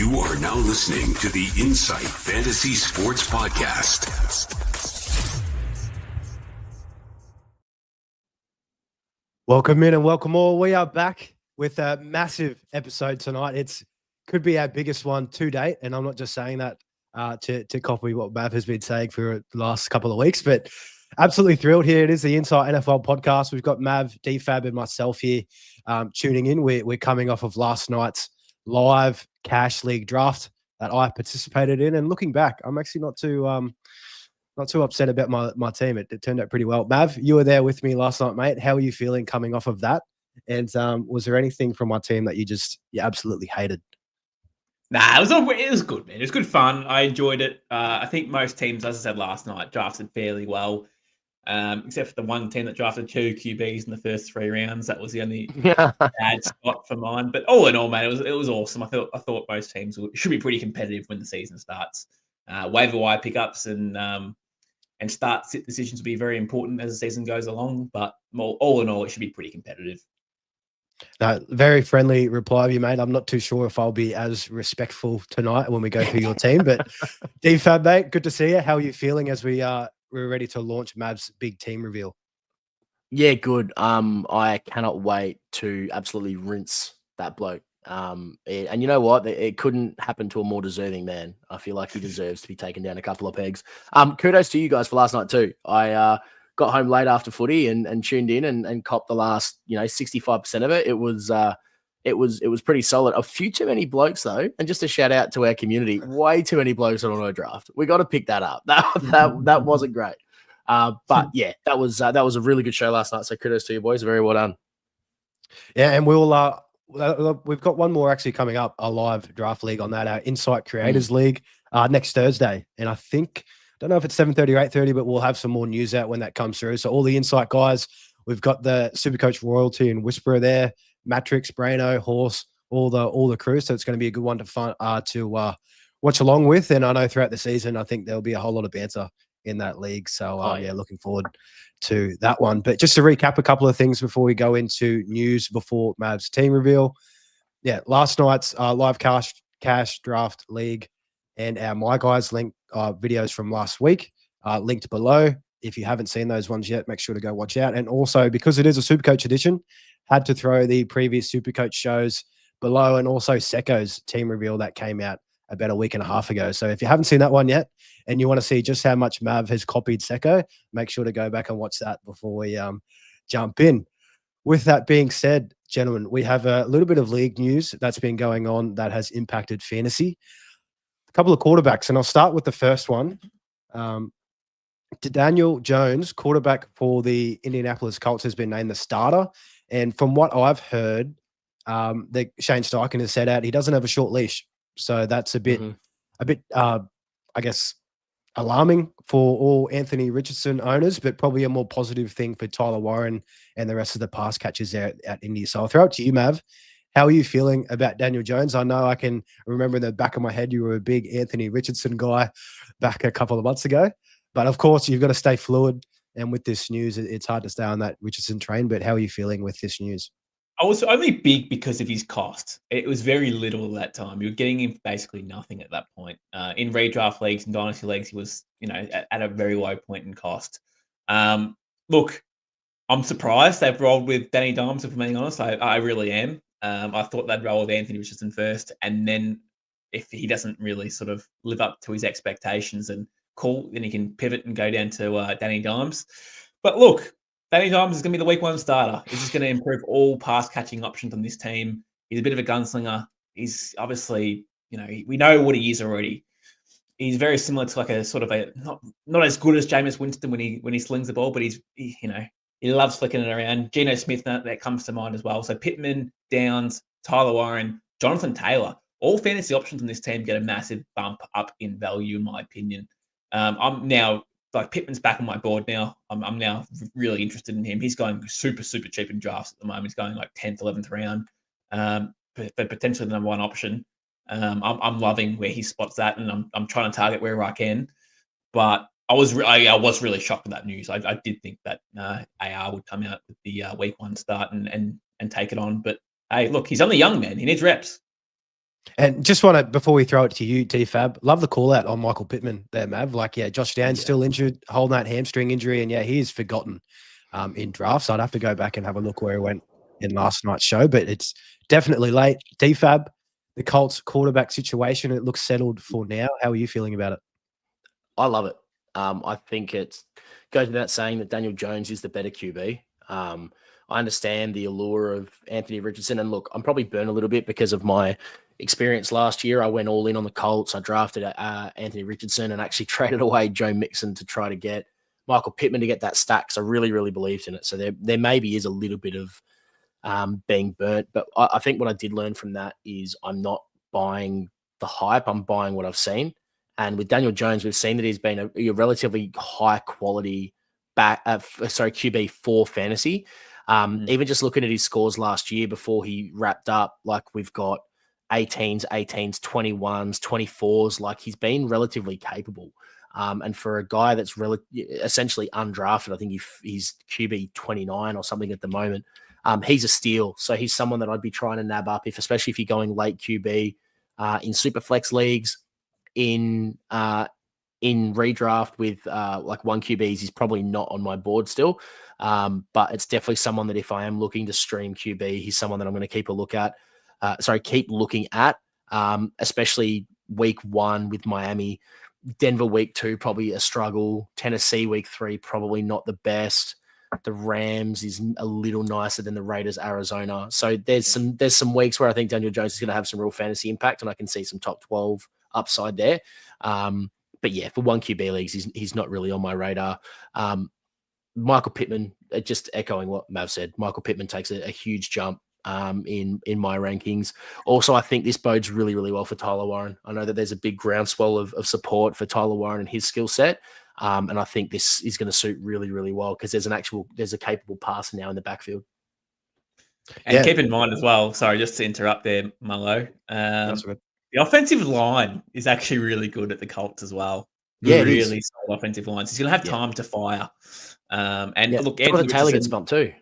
You are now listening to the Insight Fantasy Sports Podcast. Welcome in and welcome all. We are back with a massive episode tonight. It could be our biggest one to date, and I'm not just saying that to copy what Mav has been saying for the last couple of weeks, but absolutely thrilled here. It is the Insight NFL podcast. We've got Mav, DFAB, and myself here tuning in. We're coming off of last night's live cash league draft that I participated in, and looking back, I'm actually not too upset about my team. It turned out pretty well. Mav, you were there with me last night, mate. How are you feeling coming off of that? And was there anything from my team that you absolutely hated? Nah, it was good, man. It was good fun. I enjoyed it. I think most teams, as I said last night, drafted fairly well, except for the one team that drafted 2 QBs in the first 3 rounds. That was the only bad spot for mine. But all in all, man, it was awesome. I thought most teams should be pretty competitive when the season starts. Waiver wire pickups and start sit decisions will be very important as the season goes along. But all in all, it should be pretty competitive. No, very friendly reply of you, mate. I'm not too sure if I'll be as respectful tonight when we go through your team, but DFAB, mate, good to see you. How are you feeling as we're ready to launch Mav's big team reveal? Yeah, good. I cannot wait to absolutely rinse that bloke. And you know what? It couldn't happen to a more deserving man. I feel like he deserves to be taken down a couple of pegs. Kudos to you guys for last night too. I got home late after footy and tuned in and copped the last 65% of it. It was pretty solid. A few too many blokes though, and just a shout out to our community. Way too many blokes on auto draft. We got to pick that up. That wasn't great. But yeah, that was a really good show last night. So kudos to you boys. Very well done. Yeah, and we've got one more actually coming up, a live draft league on that, our Insight Creators League next Thursday. And I don't know if it's 7:30 or 8:30, but we'll have some more news out when that comes through. So all the Insight guys, we've got the SuperCoach Royalty and Whisperer there, Matrix, Braino, Horse, all the crew. So it's going to be a good one to watch along with. And I know throughout the season, I think there'll be a whole lot of banter in that league. So yeah, looking forward to that one. But just to recap a couple of things before we go into news before Mav's team reveal. Yeah, last night's live cash draft league and our My Guys link videos from last week linked below. If you haven't seen those ones yet, make sure to go watch out. And also, because it is a SuperCoach edition, had to throw the previous SuperCoach shows below, and also Secko's team reveal that came out about a week and a half ago. So if you haven't seen that one yet and you want to see just how much Mav has copied Secko, make sure to go back and watch that before we jump in. With that being said, gentlemen, we have a little bit of league news that's been going on that has impacted fantasy. A couple of quarterbacks, and I'll start with the first one. Daniel Jones, quarterback for the Indianapolis Colts, has been named the starter. And from what I've heard, that Shane Steichen has set out, he doesn't have a short leash. So that's a bit, I guess, alarming for all Anthony Richardson owners, but probably a more positive thing for Tyler Warren and the rest of the pass catchers there at Indy. So I'll throw it to you, Mav. How are you feeling about Daniel Jones? I know I can remember in the back of my head you were a big Anthony Richardson guy back a couple of months ago. But of course, you've got to stay fluid. And with this news, it's hard to stay on that Richardson train. But how are you feeling with this news? I was only big because of his cost. It was very little at that time. You were getting him for basically nothing at that point. In redraft leagues and dynasty leagues, he was, at a very low point in cost. Look, I'm surprised they've rolled with Danny Dimes, if I'm being honest. I really am. I thought they'd roll with Anthony Richardson first, and then if he doesn't really sort of live up to his expectations and cool, then he can pivot and go down to Danny Dimes. But look, Danny Dimes is going to be the week 1 starter. He's just going to improve all pass catching options on this team. He's a bit of a gunslinger. He's obviously, we know what he is already. He's very similar to like a sort of a not as good as Jameis Winston when he slings the ball, but he loves flicking it around. Geno Smith, that comes to mind as well. So Pittman, Downs, Tyler Warren, Jonathan Taylor, all fantasy options on this team get a massive bump up in value, in my opinion. I'm now, like, Pittman's back on my board now. I'm now really interested in him. He's going super, super cheap in drafts at the moment. He's going like 10th, 11th round, but potentially the number 1 option. I'm loving where he spots that, and I'm trying to target wherever I can. But I was really shocked with that news. I did think that AR would come out with the week 1 start and take it on. But hey, look, he's only young, man. He needs reps. And just want to, before we throw it to you, DFAB, love the call out on Michael Pittman there, Mav. Like, yeah, Josh Downs still injured, holding that hamstring injury. And yeah, he is forgotten in drafts. I'd have to go back and have a look where he went in last night's show, but it's definitely late. DFAB, the Colts quarterback situation, it looks settled for now. How are you feeling about it? I love it. I think it goes without saying that Daniel Jones is the better QB. I understand the allure of Anthony Richardson. And look, I'm probably burned a little bit because of my experience last year. I went all in on the Colts. I drafted Anthony Richardson and actually traded away Joe Mixon to try to get Michael Pittman to get that stack. Because I really, really believed in it. So there maybe is a little bit of being burnt. But I think what I did learn from that is I'm not buying the hype. I'm buying what I've seen. And with Daniel Jones, we've seen that he's been a relatively high quality QB for fantasy. Even just looking at his scores last year before he wrapped up, like we've got 18s, 21s, 24s, like he's been relatively capable. And for a guy that's essentially undrafted, I think he's QB 29 or something at the moment. He's a steal. So he's someone that I'd be trying to nab up, especially if you're going late QB in Superflex leagues, in redraft with like one QBs. He's probably not on my board still. But it's definitely someone that if I am looking to stream QB, he's someone that I'm going to keep looking at, especially week 1 with Miami. Denver week 2, probably a struggle. Tennessee week 3, probably not the best. The Rams is a little nicer than the Raiders, Arizona. So there's some weeks where I think Daniel Jones is going to have some real fantasy impact, and I can see some top 12 upside there. But yeah, for one QB leagues, he's not really on my radar. Michael Pittman, just echoing what Mav said, Michael Pittman takes a huge jump in my rankings. Also, I think this bodes really, really well for Tyler Warren. I know that there's a big groundswell of support for Tyler Warren and his skill set. And I think this is going to suit really, really well because there's a capable passer now in the backfield. And keep in mind as well, sorry, just to interrupt there, Mullo. That's good. The offensive line is actually really good at the Colts as well. Yeah, really solid offensive lines. He's going to have time to fire. Look, Anthony Taylor gets bumped too.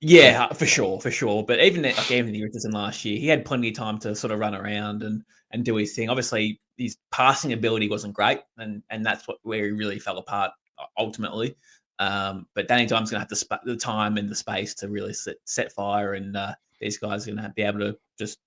Yeah, for sure. But even like Anthony Richardson last year, he had plenty of time to sort of run around and do his thing. Obviously, his passing ability wasn't great, and that's where he really fell apart ultimately. But Danny Dimes going to have the time and the space to really set fire, and these guys are going to be able to just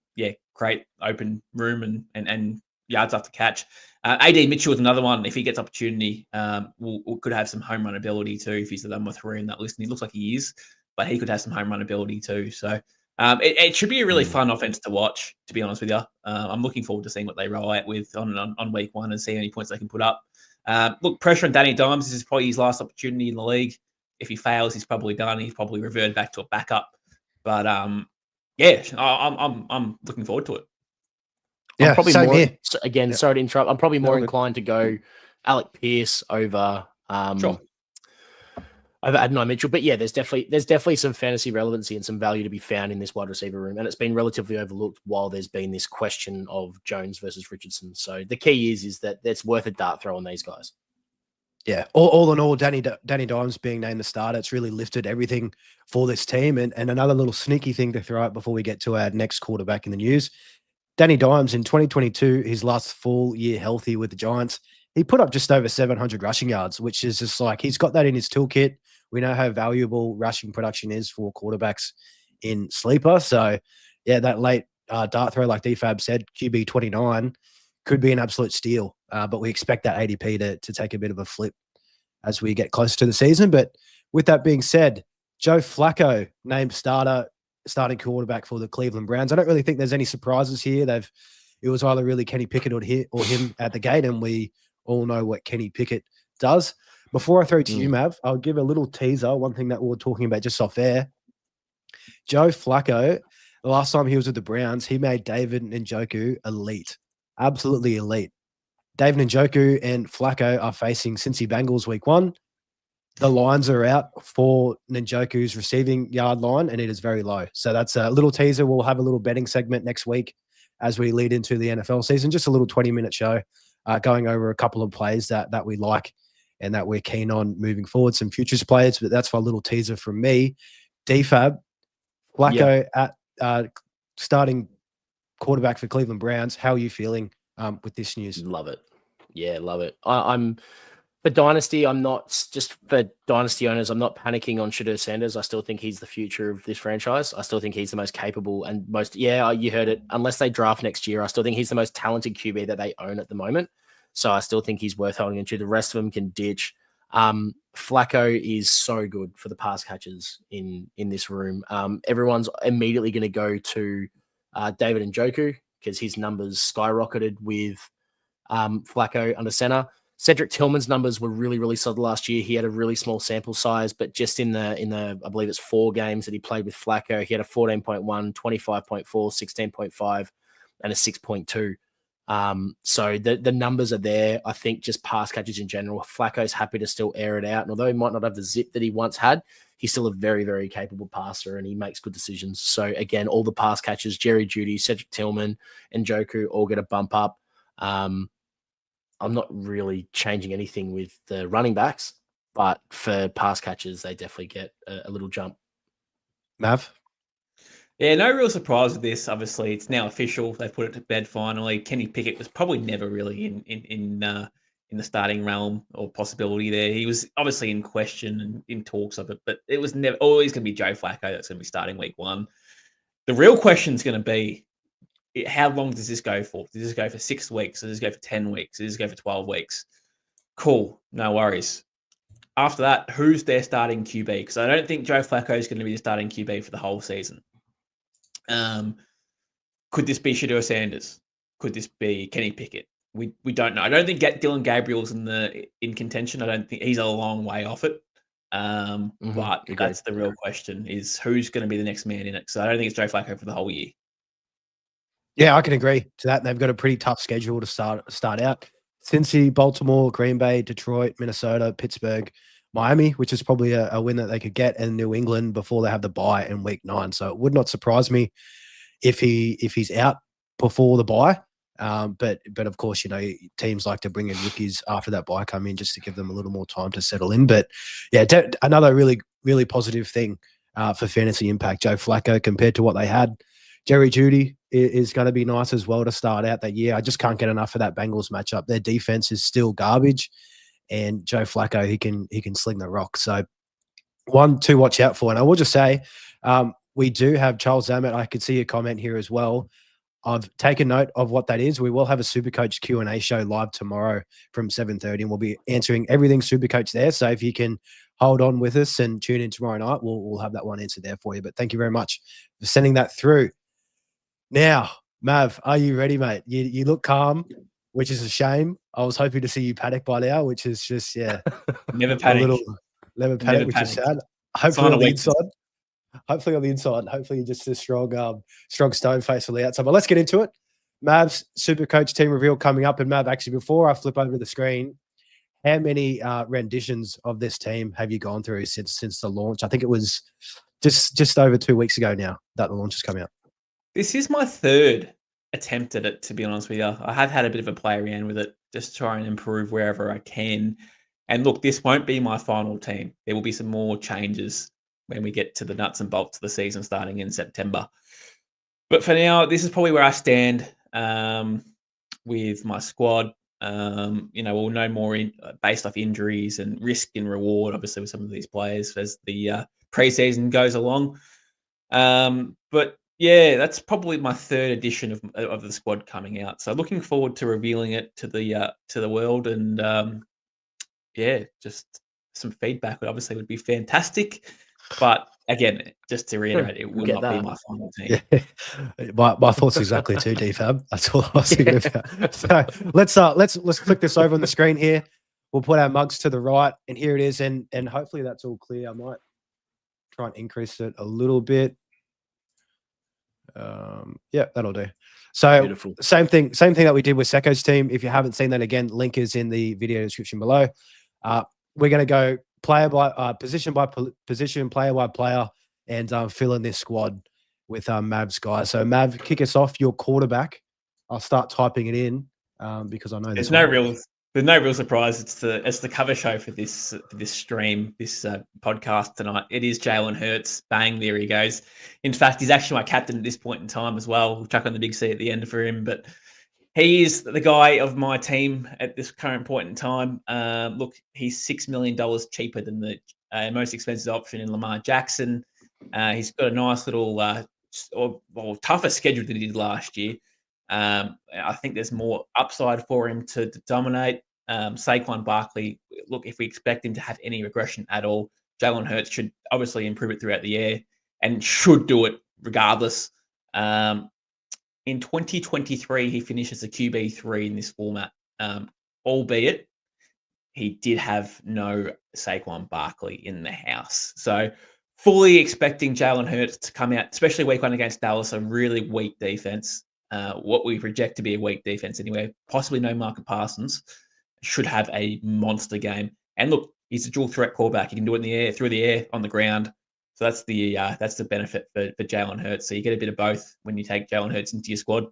create open room and yards after catch. AD Mitchell is another one. If he gets opportunity, could have some home run ability too. If he's the number 3 in that list, and he looks like he is, but he could have some home run ability too. So it should be a really fun offense to watch, to be honest with you. I'm looking forward to seeing what they roll out with on week 1 and see how many points they can put up. Look, pressure on Danny Dimes. This is probably his last opportunity in the league. If he fails, he's probably done. He's probably reverted back to a backup. But I'm looking forward to it. Yeah, probably same more, here. Again, sorry to interrupt. I'm probably more inclined to go Alec Pierce over over Adonai Mitchell. But yeah, there's definitely some fantasy relevancy and some value to be found in this wide receiver room, and it's been relatively overlooked while there's been this question of Jones versus Richardson. So the key is that it's worth a dart throw on these guys. Yeah, all in all, Danny Dimes being named the starter, it's really lifted everything for this team. And another little sneaky thing to throw out before we get to our next quarterback in the news. Danny Dimes in 2022, his last full year healthy with the Giants, he put up just over 700 rushing yards, which is just like he's got that in his toolkit. We know how valuable rushing production is for quarterbacks in Sleeper. So, yeah, that late dart throw, like DFAB said, QB 29 could be an absolute steal. But we expect that ADP to take a bit of a flip as we get closer to the season. But with that being said, Joe Flacco named starting quarterback for the Cleveland Browns. I don't really think there's any surprises here. It was either really Kenny Pickett or him at the gate, and we all know what Kenny Pickett does. Before I throw to you, Mav, I'll give a little teaser. One thing that we were talking about just off air. Joe Flacco, the last time he was with the Browns, he made David Njoku elite. Absolutely elite. David Njoku and Flacco are facing Cincy Bengals week 1. The lines are out for Njoku's receiving yard line, and it is very low. So that's a little teaser. We'll have a little betting segment next week as we lead into the NFL season. Just a little 20-minute show going over a couple of plays that we like and that we're keen on moving forward, some futures players. But that's for a little teaser from me. DFAB, Flacco at starting quarterback for Cleveland Browns. How are you feeling with this news? Love it. Yeah, love it. I'm for Dynasty. I'm not just for Dynasty owners. I'm not panicking on Shedeur Sanders. I still think he's the future of this franchise. I still think he's the most capable and most, you heard it. Unless they draft next year, I still think he's the most talented QB that they own at the moment. So I still think he's worth holding into. The rest of them can ditch. Flacco is so good for the pass catchers in this room. Everyone's immediately going to go to David Njoku because his numbers skyrocketed with Flacco under center. Cedric Tillman's numbers were really, really solid last year. He had a really small sample size, but just in the I believe it's 4 games that he played with Flacco, he had a 14.1, 25.4, 16.5, and a 6.2. So the numbers are there. I think just pass catches in general. Flacco's happy to still air it out. And although he might not have the zip that he once had, he's still a very, very capable passer and he makes good decisions. So again, all the pass catches, Jerry Jeudy, Cedric Tillman, and Njoku all get a bump up. I'm not really changing anything with the running backs, but for pass catches, they definitely get a little jump. Mav? Yeah, no real surprise with this. Obviously, it's now official. They've put it to bed finally. Kenny Pickett was probably never really in the starting realm or possibility there. He was obviously in question and in talks of it, but it was never always going to be Joe Flacco that's going to be starting week 1. The real question is going to be, how long does this go for? Does this go for 6 weeks? Does this go for 10 weeks? Does this go for 12 weeks? Cool, no worries. After that, who's their starting QB? Because I don't think Joe Flacco is going to be the starting QB for the whole season. Could this be Shedeur Sanders? Could this be Kenny Pickett? We don't know. I don't think Dylan Gabriel's in contention. I don't think he's a long way off it. But agreed. That's the real question: is who's going to be the next man in it? So I don't think it's Joe Flacco for the whole year. Yeah, I can agree to that. They've got a pretty tough schedule to start out. Cincy, Baltimore, Green Bay, Detroit, Minnesota, Pittsburgh, Miami, which is probably a win that they could get, and New England before they have the bye in week 9. So it would not surprise me if he's out before the bye. But of course, teams like to bring in rookies after that bye come in just to give them a little more time to settle in. But yeah, another really, really positive thing for fantasy impact. Joe Flacco compared to what they had. Jerry Jeudy is going to be nice as well to start out that year. I just can't get enough of that Bengals matchup. Their defense is still garbage, and Joe Flacco, he can sling the rock. So one to watch out for. And I will just say, we do have Charles Zammett. I could see a comment here as well. I've taken note of what that is. We will have a SuperCoach Q&A show live tomorrow from 7:30, and we'll be answering everything SuperCoach there. So if you can hold on with us and tune in tomorrow night, we'll have that one answered there for you. But thank you very much for sending that through. Now, Mav, are you ready, mate? You look calm, which is a shame. I was hoping to see you panic by now, which is just, Never panic. Never panic, which is sad. Hopefully on the inside. Hopefully you're just a strong stone face on the outside. But let's get into it. Mav's SuperCoach team reveal coming up. And Mav, actually, before I flip over to the screen, how many renditions of this team have you gone through since the launch? I think it was just over 2 weeks ago now that the launch has come out. This is my 3rd attempt at it, to be honest with you. I have had a bit of a play around with it, just to try and improve wherever I can. And look, this won't be my final team. There will be some more changes when we get to the nuts and bolts of the season starting in September. But for now, this is probably where I stand with my squad. We'll know more based off injuries and risk and reward, obviously, with some of these players as the preseason goes along. But yeah, that's probably my 3rd edition of the squad coming out. So looking forward to revealing it to the world, and just some feedback would be fantastic. But again, just to reiterate, it will not be my final team. Yeah. My thoughts exactly too, DFAB. That's all I was thinking about. So let's flick this over on the screen here. We'll put our mugs to the right, and here it is, and hopefully that's all clear. I might try and increase it a little bit. Yeah, that'll do. So beautiful. Same thing that we did with Secko's team. If you haven't seen that, again, link is in the video description below. We're going to go player by position by position, player by player, and fill in this squad with Mav's guys. So Mav, kick us off. Your quarterback. I'll start typing it in because I know there's no real There's no real surprise. It's the cover show for this stream, this podcast tonight. It is Jalen Hurts. Bang, there he goes. In fact, he's actually my captain at this point in time as well. We'll chuck on the big C at the end for him, but he is the guy of my team at this current point in time. Look, he's $6 million cheaper than the most expensive option in Lamar Jackson. He's got a nice little tougher schedule than he did last year. I think there's more upside for him to dominate. Saquon Barkley, look, if we expect him to have any regression at all, Jalen Hurts should obviously improve it throughout the year and should do it regardless. In 2023, he finishes a QB3 in this format, albeit he did have no Saquon Barkley in the house. So fully expecting Jalen Hurts to come out, especially week 1 against Dallas, a really weak defense. What we project to be a weak defense anyway, possibly no Micah Parsons, should have a monster game. And look, he's a dual threat quarterback. He can do it in the air, through the air, on the ground. So that's the benefit for Jalen Hurts. So you get a bit of both when you take Jalen Hurts into your squad.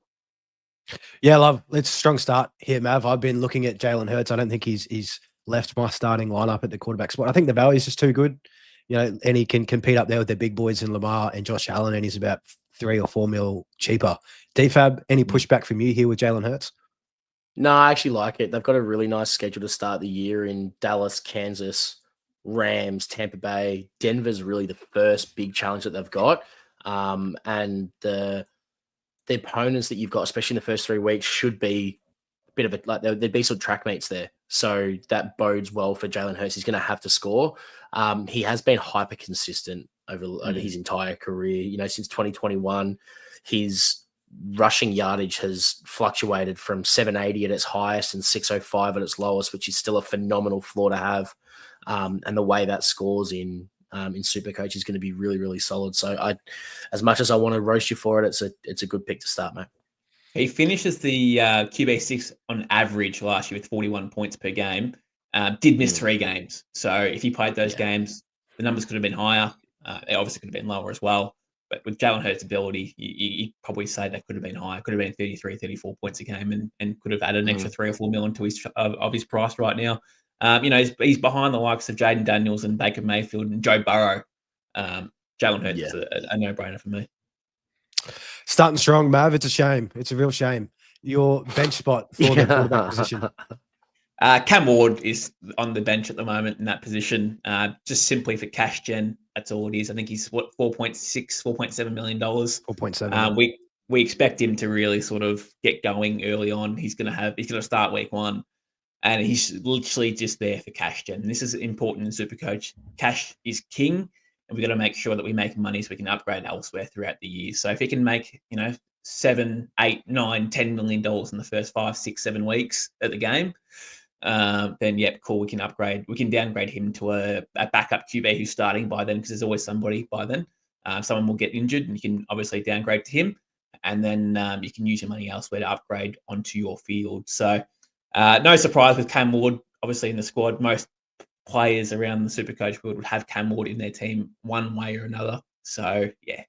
Yeah, love. It's a strong start here, Mav. I've been looking at Jalen Hurts. I don't think he's left my starting lineup at the quarterback spot. I think the value is just too good, and he can compete up there with the big boys in Lamar and Josh Allen, and he's about $3 or $4 mil cheaper. DFAB, any pushback from you here with Jalen Hurts? No, I actually like it. They've got a really nice schedule to start the year in Dallas, Kansas, Rams, Tampa Bay. Denver's really the first big challenge that they've got. And the opponents that you've got, especially in the first 3 weeks, should be a bit of a, like, there'd be some track mates there. So that bodes well for Jalen Hurts. He's going to have to score. He has been hyper consistent over his entire career. Since 2021, his rushing yardage has fluctuated from 780 at its highest and 605 at its lowest, which is still a phenomenal floor to have. And the way that scores in SuperCoach is going to be really, really solid. So as much as I want to roast you for it, it's a good pick to start, mate. He finishes the QB6 on average last year with 41 points per game. Did miss 3 games. So if he played those games, the numbers could have been higher. They obviously could have been lower as well. But with Jalen Hurts' ability, you probably say that could have been higher. Could have been 33, 34 points a game and could have added an extra 3 or 4 mil into his price right now. He's behind the likes of Jaden Daniels and Baker Mayfield and Joe Burrow. Jalen Hurts is a no-brainer for me. Starting strong, Mav. It's a shame. It's a real shame. Your bench spot for the quarterback position. Cam Ward is on the bench at the moment in that position, just simply for cash gen. That's all it is. I think he's $4.7 million. 4.7. We expect him to really sort of get going early on. He's going to start week 1, and he's literally just there for cash gen. And this is important in SuperCoach. Cash is king, and we've got to make sure that we make money so we can upgrade elsewhere throughout the year. So if he can make, $7, $8, $9, $10 million in the first 5, 6, 7 weeks at the game, then cool. We can upgrade. We can downgrade him to a backup QB who's starting by then, because there's always somebody by then. Someone will get injured, and you can obviously downgrade to him, and then you can use your money elsewhere to upgrade onto your field. So no surprise with Cam Ward, obviously in the squad. Most players around the SuperCoach field would have Cam Ward in their team one way or another. So yeah,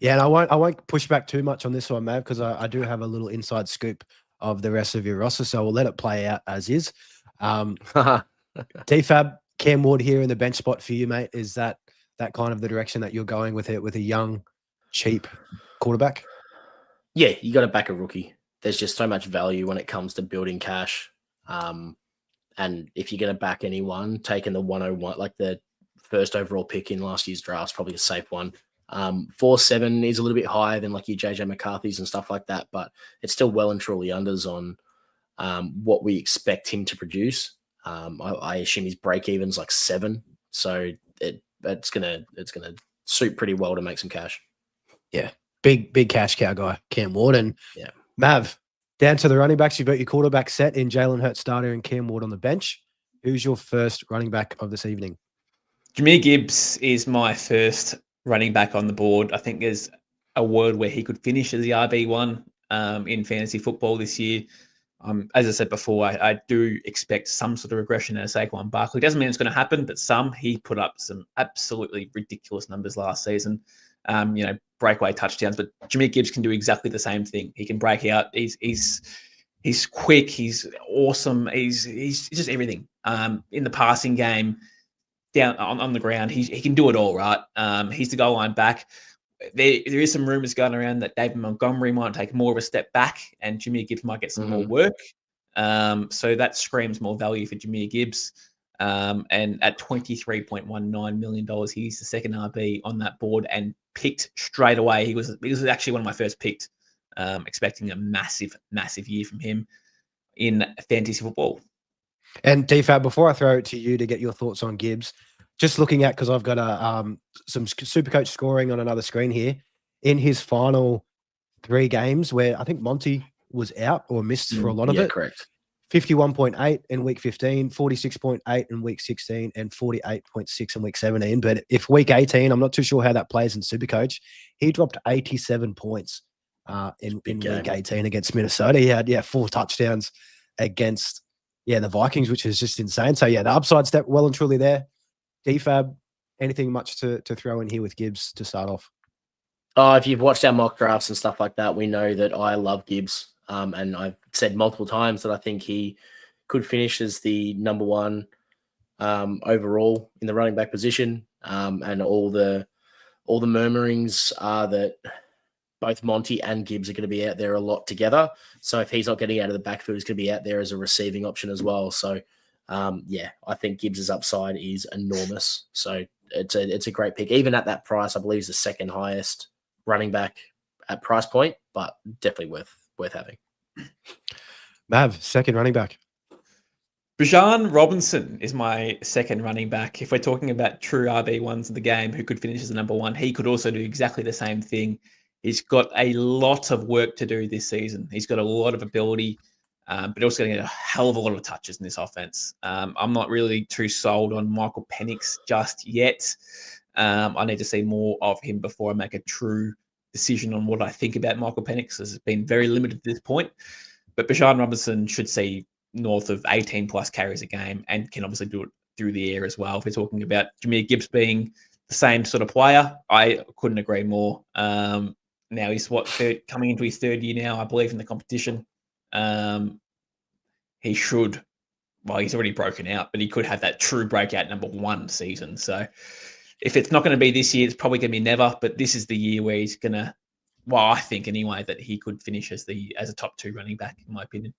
and I won't push back too much on this one, Mav, because I do have a little inside scoop of the rest of your roster, so we'll let it play out as is. DFAB, Cam Ward here in the bench spot for you, mate. Is that kind of the direction that you're going with it, with a young, cheap quarterback? Yeah, you got to back a rookie. There's just so much value when it comes to building cash. And if you're going to back anyone, taking the 101, like the first overall pick in last year's draft, is probably a safe one. 4.7 is a little bit higher than like your JJ McCarthy's and stuff like that, but it's still well and truly unders on what we expect him to produce. I assume his break even's like 7, so it's gonna suit pretty well to make some cash. Yeah, big cash cow guy, Cam Ward. And Mav, down to the running backs. You've got your quarterback set in Jalen Hurts starter and Cam Ward on the bench. Who's your first running back of this evening? Jahmyr Gibbs is my first running back on the board. I think there's a world where he could finish as the RB1 in fantasy football this year. As I said before, I do expect some sort of regression out of Saquon Barkley. Doesn't mean it's going to happen, but he put up some absolutely ridiculous numbers last season. Breakaway touchdowns, but Jahmyr Gibbs can do exactly the same thing. He can break out. He's He's quick. He's awesome. He's just everything. In the passing game, down on the ground, he can do it all, right? He's the goal line back. There is some rumors going around that David Montgomery might take more of a step back and Jameer Gibbs might get some more work. So that screams more value for Jameer Gibbs. And at $23.19 million, he's the second RB on that board and picked straight away. He was actually one of my first picked, expecting a massive, massive year from him in fantasy football. And DFAB, before I throw it to you to get your thoughts on Gibbs, just looking at, because I've got some SuperCoach scoring on another screen here, in his final 3 games where I think Monty was out or missed for a lot of it. Correct. 51.8 in week 15, 46.8 in week 16, and 48.6 in week 17. But if week 18, I'm not too sure how that plays in SuperCoach, he dropped 87 points in week 18 against Minnesota. He had 4 touchdowns against the Vikings, which is just insane. So the upside step well and truly there. DFAB, anything much to throw in here with Gibbs to start off? If you've watched our mock drafts and stuff like that, we know that I love Gibbs. And I've said multiple times that I think he could finish as the number 1 overall in the running back position. And all the murmurings are that both Monty and Gibbs are going to be out there a lot together. So if he's not getting out of the backfield, he's going to be out there as a receiving option as well. So I think Gibbs's upside is enormous. So it's a great pick. Even at that price, I believe he's the second highest running back at price point, but definitely worth having. Mav, second running back. Bijan Robinson is my second running back. If we're talking about true RB1s in the game who could finish as the number 1, he could also do exactly the same thing. He's got a lot of work to do this season. He's got a lot of ability, but also going to get a hell of a lot of touches in this offense. I'm not really too sold on Michael Penix just yet. I need to see more of him before I make a true decision on what I think about Michael Penix. It's been very limited at this point. But Bijan Robinson should see north of 18 plus carries a game and can obviously do it through the air as well. If we're talking about Jameer Gibbs being the same sort of player, I couldn't agree more. Now he's coming into his 3rd year now, I believe, in the competition. He should, he's already broken out, but he could have that true breakout number 1 season. So if it's not going to be this year, it's probably going to be never, but this is the year where he's going to, I think anyway, that he could finish as a top 2 running back, in my opinion.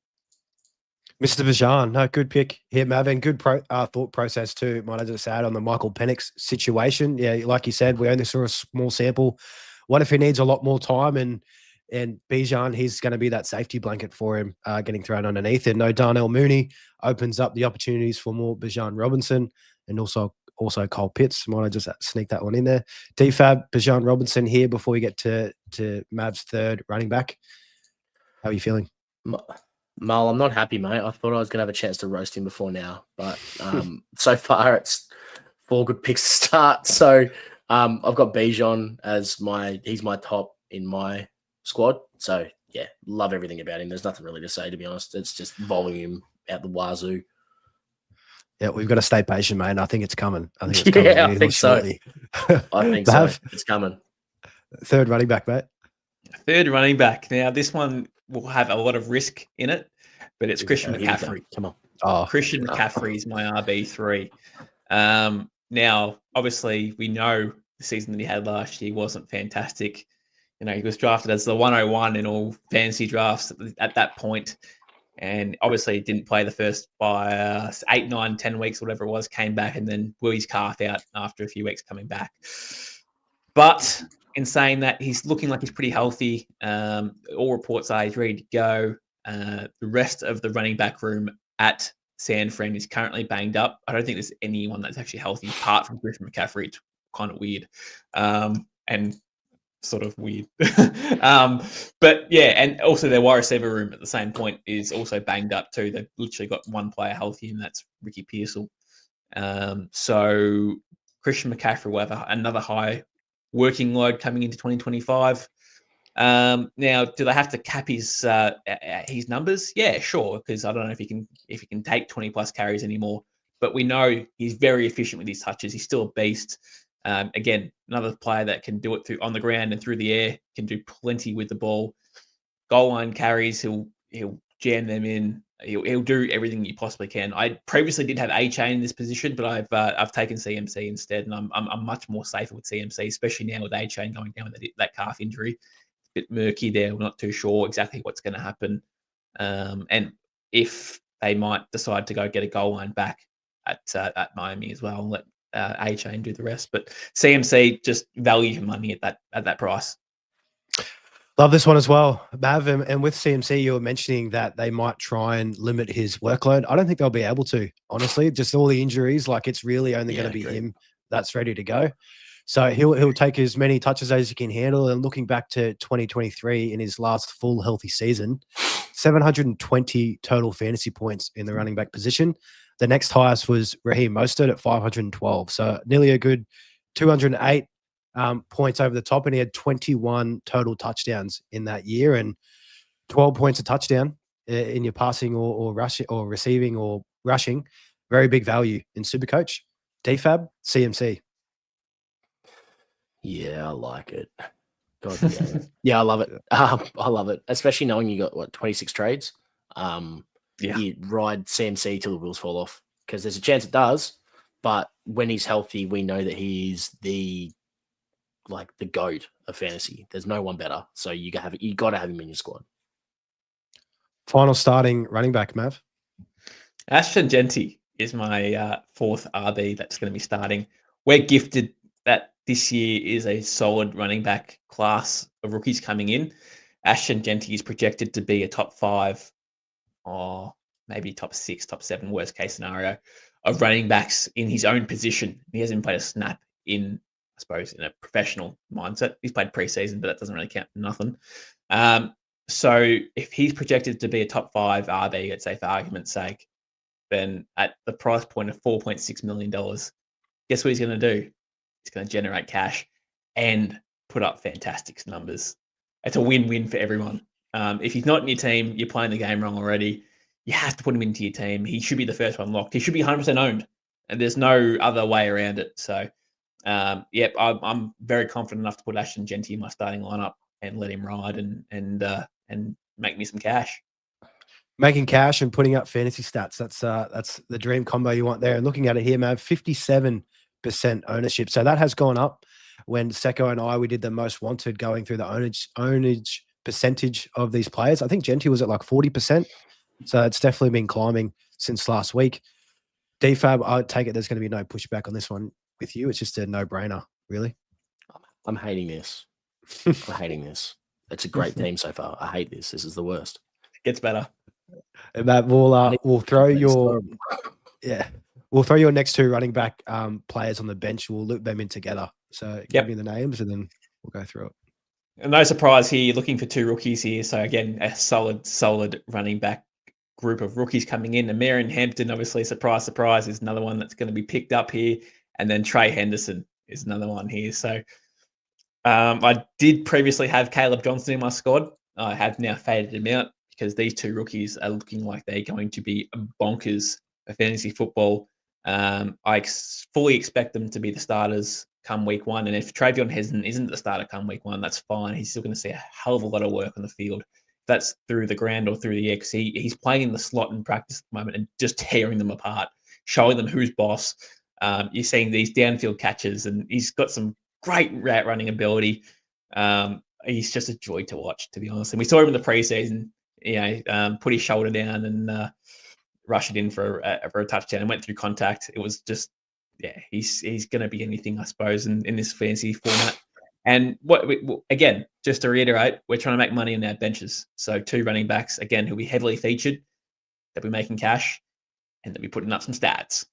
Mr. Bijan, no, good pick here, Mavin. Good thought process too. Might I just add on the Michael Penix situation? Yeah, like you said, we only saw a small sample. What if he needs a lot more time? And Bijan, he's going to be that safety blanket for him, getting thrown underneath. And no, Darnell Mooney opens up the opportunities for more Bijan Robinson and also Cole Pitts. Might I just sneak that one in there? DFAB, Bijan Robinson here before we get to Mav's 3rd running back. How are you feeling? Mull, I'm not happy, mate. I thought I was going to have a chance to roast him before now, but so far it's 4 good picks to start. So I've got Bijan as he's my top in my squad. So yeah, love everything about him. There's nothing really to say, to be honest. It's just volume out the wazoo. Yeah, we've got to stay patient, mate. I think it's coming. I think it's coming. Yeah, I think so. I think so. It's coming. 3rd running back, mate. 3rd running back. Now, this one will have a lot of risk in it, but it's Christian McCaffrey. Come on. Christian McCaffrey is my RB3. Now, obviously, we know the season that he had last year wasn't fantastic. He was drafted as the 101 in all fantasy drafts at that point. And obviously he didn't play the first 8, 9, 10 weeks, whatever it was, came back and then blew his calf out after a few weeks coming back. But in saying that, he's looking like he's pretty healthy. All reports are he's ready to go. The rest of the running back room at San Fran is currently banged up. I don't think there's anyone that's actually healthy apart from Christian McCaffrey. It's kind of weird. And sort of weird. But yeah, and also their wide receiver room at the same point is also banged up too. They've literally got 1 player healthy, and that's Ricky Pearsall. So Christian McCaffrey will have another high working load coming into 2025. Now, do they have to cap his numbers? Yeah, sure, because I don't know if he can take 20 plus carries anymore. But we know he's very efficient with his touches. He's still a beast. Again, another player that can do it on the ground and through the air, can do plenty with the ball. Goal line carries, he'll jam them in. He'll do everything you possibly can. I previously did have A-Chain in this position, but I've taken CMC instead, and I'm much more safer with CMC, especially now with A-Chain going down with that calf injury. It's a bit murky there. We're not too sure exactly what's going to happen, and if they might decide to go get a goal line back at Miami as well, and let A-Chain do the rest. But CMC, just value your money at that price. Love this one as well, Mav. And with CMC, you were mentioning that they might try and limit his workload. I don't think they'll be able to, honestly. Just all the injuries, like it's really only going to be him that's ready to go. So he'll take as many touches as he can handle. And looking back to 2023 in his last full healthy season, 720 total fantasy points in the running back position. The next highest was Raheem Mostert at 512. So nearly a good 208 points over the top, and he had 21 total touchdowns in that year, and 12 points a touchdown in your passing or rushing or receiving or rushing. Very big value in SuperCoach. DFAB, CMC. Yeah, I like it. God damn it. Yeah, I love it. I love it, especially knowing you got 26 trades. You ride CMC till the wheels fall off, because there's a chance it does, but when he's healthy, we know that he's the GOAT of fantasy. There's no one better. So you got to have him in your squad. Final starting running back, Mav. Ashton Genty is my fourth RB that's going to be starting. We're gifted that this year is a solid running back class of rookies coming in. Ashton Genty is projected to be a top 5 or maybe top 6, top 7, worst case scenario of running backs in his own position. He hasn't played a snap in, I suppose, in a professional mindset. He's played preseason, but that doesn't really count for nothing. So if he's projected to be a top 5 RB, let's say for argument's sake, then at the price point of $4.6 million, guess what he's going to do? He's going to generate cash and put up fantastic numbers. It's a win-win for everyone. If he's not in your team, you're playing the game wrong already. You have to put him into your team. He should be the first one locked. He should be 100% owned, and there's no other way around it. So, I'm very confident enough to put Ashton Genty in my starting lineup and let him ride and make me some cash. Making cash and putting up fantasy stats. That's the dream combo you want there. And looking at it here, Mav, 57% ownership. So that has gone up when Secko and we did the most wanted, going through the ownage percentage of these players. I think Genty was at like 40%. So it's definitely been climbing since last week. DFAB, I take it there's going to be no pushback on this one with you. It's just a no-brainer, really. I'm hating this. I'm hating this. It's a great team so far. I hate this. This is the worst. It gets better. And Matt, we'll throw your we'll throw your next 2 running back players on the bench. We'll loop them in together. So give me the names and then we'll go through it. And no surprise here, you're looking for 2 rookies here. So again, a solid running back group of rookies coming in. And Marion Hampton, obviously, surprise, is another one that's going to be picked up here. And then Trey Henderson is another one here. So I did previously have Caleb Johnson in my squad. I have now faded him out because these 2 rookies are looking like they're going to be bonkers for fantasy football. I fully expect them to be the starters come week 1. And if Travion Henderson isn't the starter come week 1, that's fine. He's still going to see a hell of a lot of work on the field. That's through the ground or through the X. He's playing in the slot in practice at the moment and just tearing them apart, showing them who's boss. You're seeing these downfield catches, and he's got some great route running ability. He's just a joy to watch, to be honest. And we saw him in the preseason, put his shoulder down and rush it in for a touchdown and went through contact. It was just, he's going to be anything, I suppose, in this fantasy format. And again, just to reiterate, we're trying to make money on our benches. So 2 running backs, again, who'll be heavily featured, that we're making cash, and that we're putting up some stats.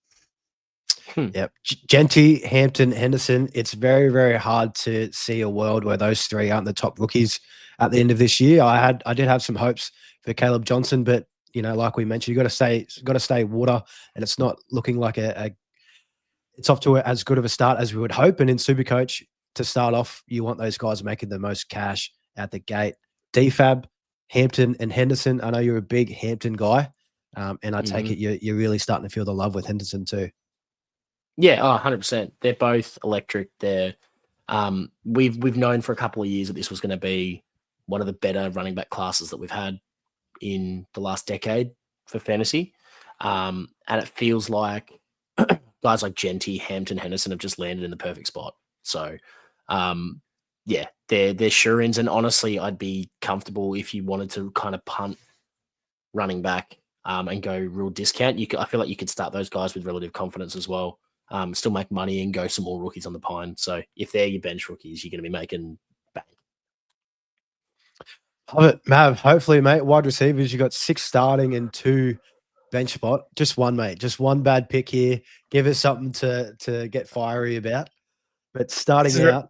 Yep. Genty, Hampton, Henderson. It's very, very hard to see a world where those 3 aren't the top rookies at the end of this year. I did have some hopes for Caleb Johnson, but like we mentioned, you got to stay water, and it's not looking like it's off to as good of a start as we would hope. And in SuperCoach, to start off, you want those guys making the most cash at the gate. DFAB, Hampton, and Henderson. I know you're a big Hampton guy, and I take it you're really starting to feel the love with Henderson too. Yeah, 100%. They're both electric. They're we've known for a couple of years that this was going to be one of the better running back classes that we've had in the last decade for fantasy. And it feels like guys like Genty, Hampton, Henderson have just landed in the perfect spot. So, yeah, they're sure-ins. And honestly, I'd be comfortable if you wanted to kind of punt running back and go real discount. I feel like you could start those guys with relative confidence as well. Still make money and go some more rookies on the pine. So if they're your bench rookies, you're going to be making bank. Love it, Mav. Hopefully, mate. Wide receivers, you got 6 starting and 2 bench spot. Just one, mate. Just one bad pick here. Give us something to get fiery about. But starting out,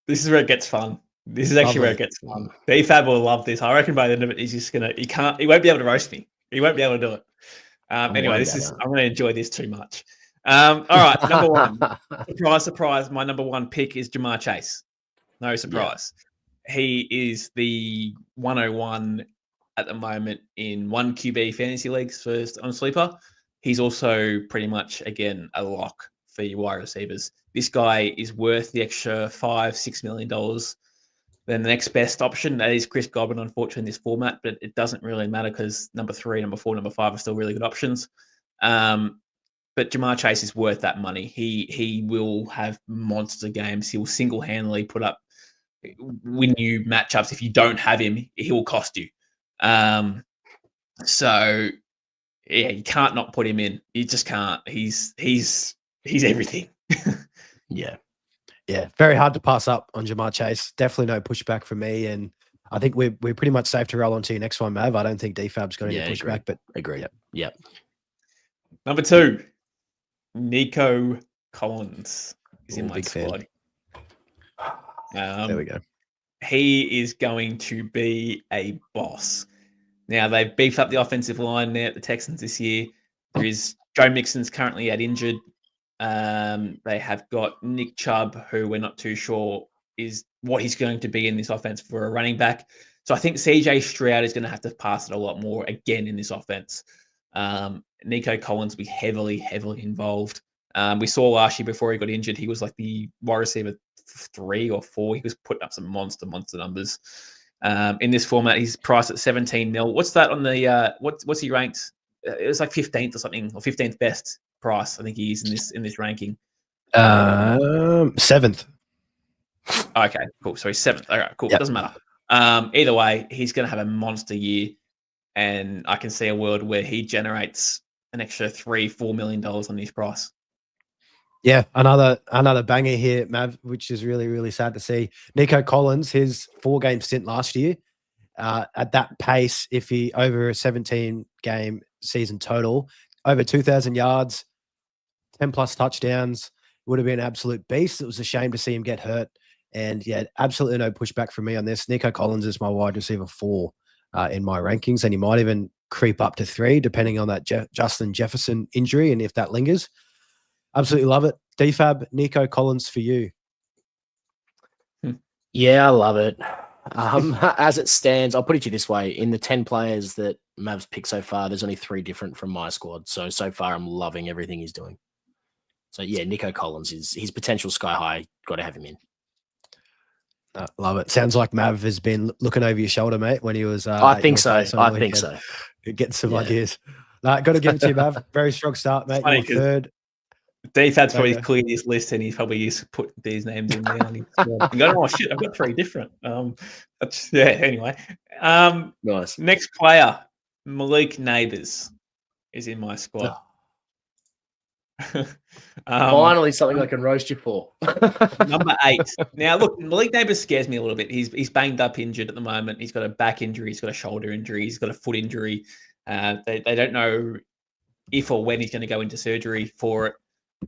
this is where it gets fun. This is actually where it gets fun. DFAB will love this. I reckon by the end of it, he's just gonna. He won't be able to roast me. He won't be able to do it. Anyway, I'm going to enjoy this too much. All right, number one. Surprise. My number one pick is Jamar Chase. No surprise. Yeah. He is the 101 at the moment in 1 QB fantasy leagues first on Sleeper. He's also pretty much, again, a lock for your wide receivers. This guy is worth the extra $5-6 million. Then the next best option, that is Chris Godwin, unfortunately, in this format, but it doesn't really matter because number 3, number 4, number 5 are still really good options. But Jamar Chase is worth that money. He will have monster games. He will single-handedly win you matchups. If you don't have him, he will cost you. So yeah, you can't not put him in. You just can't. He's everything. Yeah, very hard to pass up on Jamar Chase. Definitely no pushback from me, and I think we're pretty much safe to roll on to your next one, Mav. I don't think DFAB's got any pushback, but agree. Yep. Number 2, Nico Collins is in my squad. There we go. He is going to be a boss. Now, they've beefed up the offensive line there at the Texans this year. There is Joe Mixon's currently injured. They have got Nick Chubb, who we're not too sure is what he's going to be in this offense for a running back. So I think CJ Stroud is going to have to pass it a lot more again in this offense. Nico Collins will be heavily involved. We saw last year before he got injured, he was like the wide receiver 3 or 4. He was putting up some monster numbers. In this format, he's priced at 17 mil. What's that on the what's he ranked? It was like 15th or something, or 15th best price. I think he is in this ranking. 7th. Okay, cool. So he's 7th. All right, cool. Yep. Doesn't matter. Either way, he's going to have a monster year, and I can see a world where he generates an extra $3-4 million on his price. Yeah, another banger here, Mav, which is really sad to see. Nico Collins, his 4-game stint last year, at that pace, if he over a 17-game season total, over 2,000 yards, 10+ touchdowns, would have been an absolute beast. It was a shame to see him get hurt. And yeah, absolutely no pushback from me on this. Nico Collins is my wide receiver 4 in my rankings, and he might even creep up to 3, depending on that Justin Jefferson injury and if that lingers. Absolutely love it. DFAB, Nico Collins for you. Yeah, I love it. As it stands, I'll put it to you this way. In the 10 players that Mavs picked so far, there's only 3 different from my squad. So far, I'm loving everything he's doing. So yeah, Nico Collins is his potential sky high. Got to have him in. Love it. Sounds like Mav has been looking over your shoulder, mate, when he was. I think so. Getting some ideas. Got to give it to you, Mav. Very strong start, mate. You're 3rd. DFAB's probably cleared his list, and he's probably used to put these names in there. And going, oh shit, I've got 3 different. Anyway. Nice. Next player, Malik Neighbors, is in my squad. Finally, something I can roast you for. Number 8. Now, look, Malik Neighbors scares me a little bit. He's banged up, injured at the moment. He's got a back injury. He's got a shoulder injury. He's got a foot injury. They don't know if or when he's going to go into surgery for it.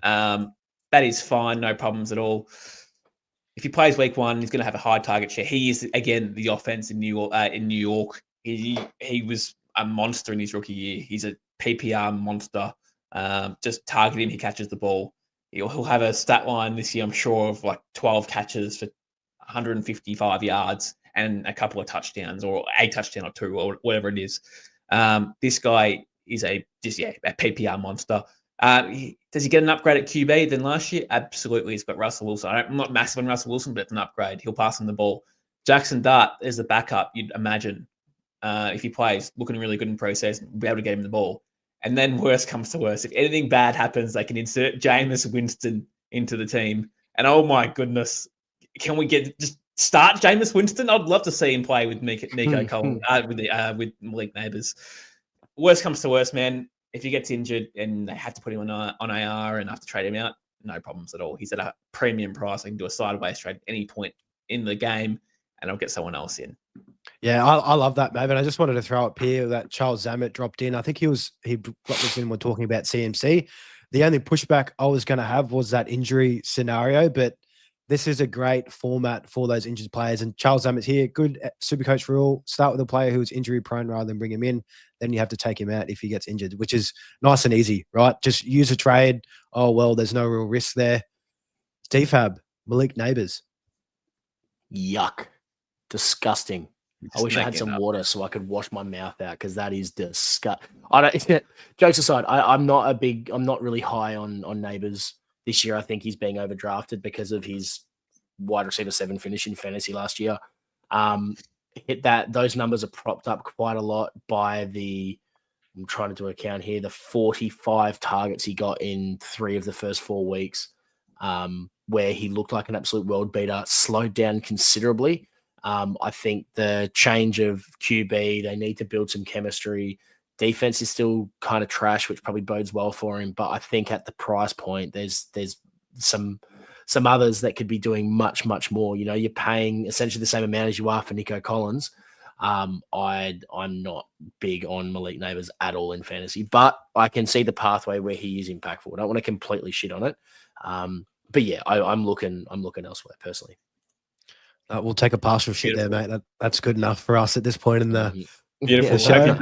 That is fine, no problems at all. If he plays week 1, he's going to have a high target share. He is, again, the offense in New York. He was a monster in his rookie year. He's a PPR monster. Just target him, he catches the ball. He'll have a stat line this year, I'm sure, of like 12 catches for 155 yards and a couple of touchdowns, or a touchdown or 2, or whatever it is. This guy is a PPR monster. Does he get an upgrade at QB than last year? Absolutely. He's got Russell Wilson. I'm not massive on Russell Wilson, but it's an upgrade. He'll pass him the ball. Jackson Dart is the backup, you'd imagine. if he plays, looking really good in process, we'll be able to get him the ball. And then worst comes to worst. If anything bad happens, they can insert Jameis Winston into the team. And oh my goodness, can we just start Jameis Winston? I'd love to see him play with Nico Collins, with Malik Neighbors. Worst comes to worst, man. If he gets injured and they have to put him on AR and have to trade him out, no problems at all. He's at a premium price. I can do a sideways trade at any point in the game, and I'll get someone else in. Yeah, I love that, Maven. I just wanted to throw up here that Charles Zammett dropped in. I think he got this in when talking about CMC. The only pushback I was going to have was that injury scenario, but this is a great format for those injured players. And Charles Zammett's here. Good SuperCoach rule. Start with a player who is injury prone rather than bring him in. Then you have to take him out if he gets injured, which is nice and easy, right? Just use a trade. Oh, well, there's no real risk there. DFAB, Malik Neighbors. Yuck. Disgusting. I wish I had some water so I could wash my mouth out because that is disgusting. Jokes aside, I'm not really high on Neighbors this year. I think he's being overdrafted because of his wide receiver 7 finish in fantasy last year. Those numbers are propped up quite a lot by I'm trying to do a count here, the 45 targets he got in 3 of the first 4 weeks, where he looked like an absolute world beater, slowed down considerably. I think the change of QB, they need to build some chemistry. Defense is still kind of trash, which probably bodes well for him. But I think at the price point, there's some others that could be doing much, much more. You know, you're paying essentially the same amount as you are for Nico Collins. I'm not big on Malik Neighbors at all in fantasy, but I can see the pathway where he is impactful. I don't want to completely shit on it. But yeah, I'm looking elsewhere personally. We'll take a partial shit there, mate. That's good enough for us at this point in the beautiful show.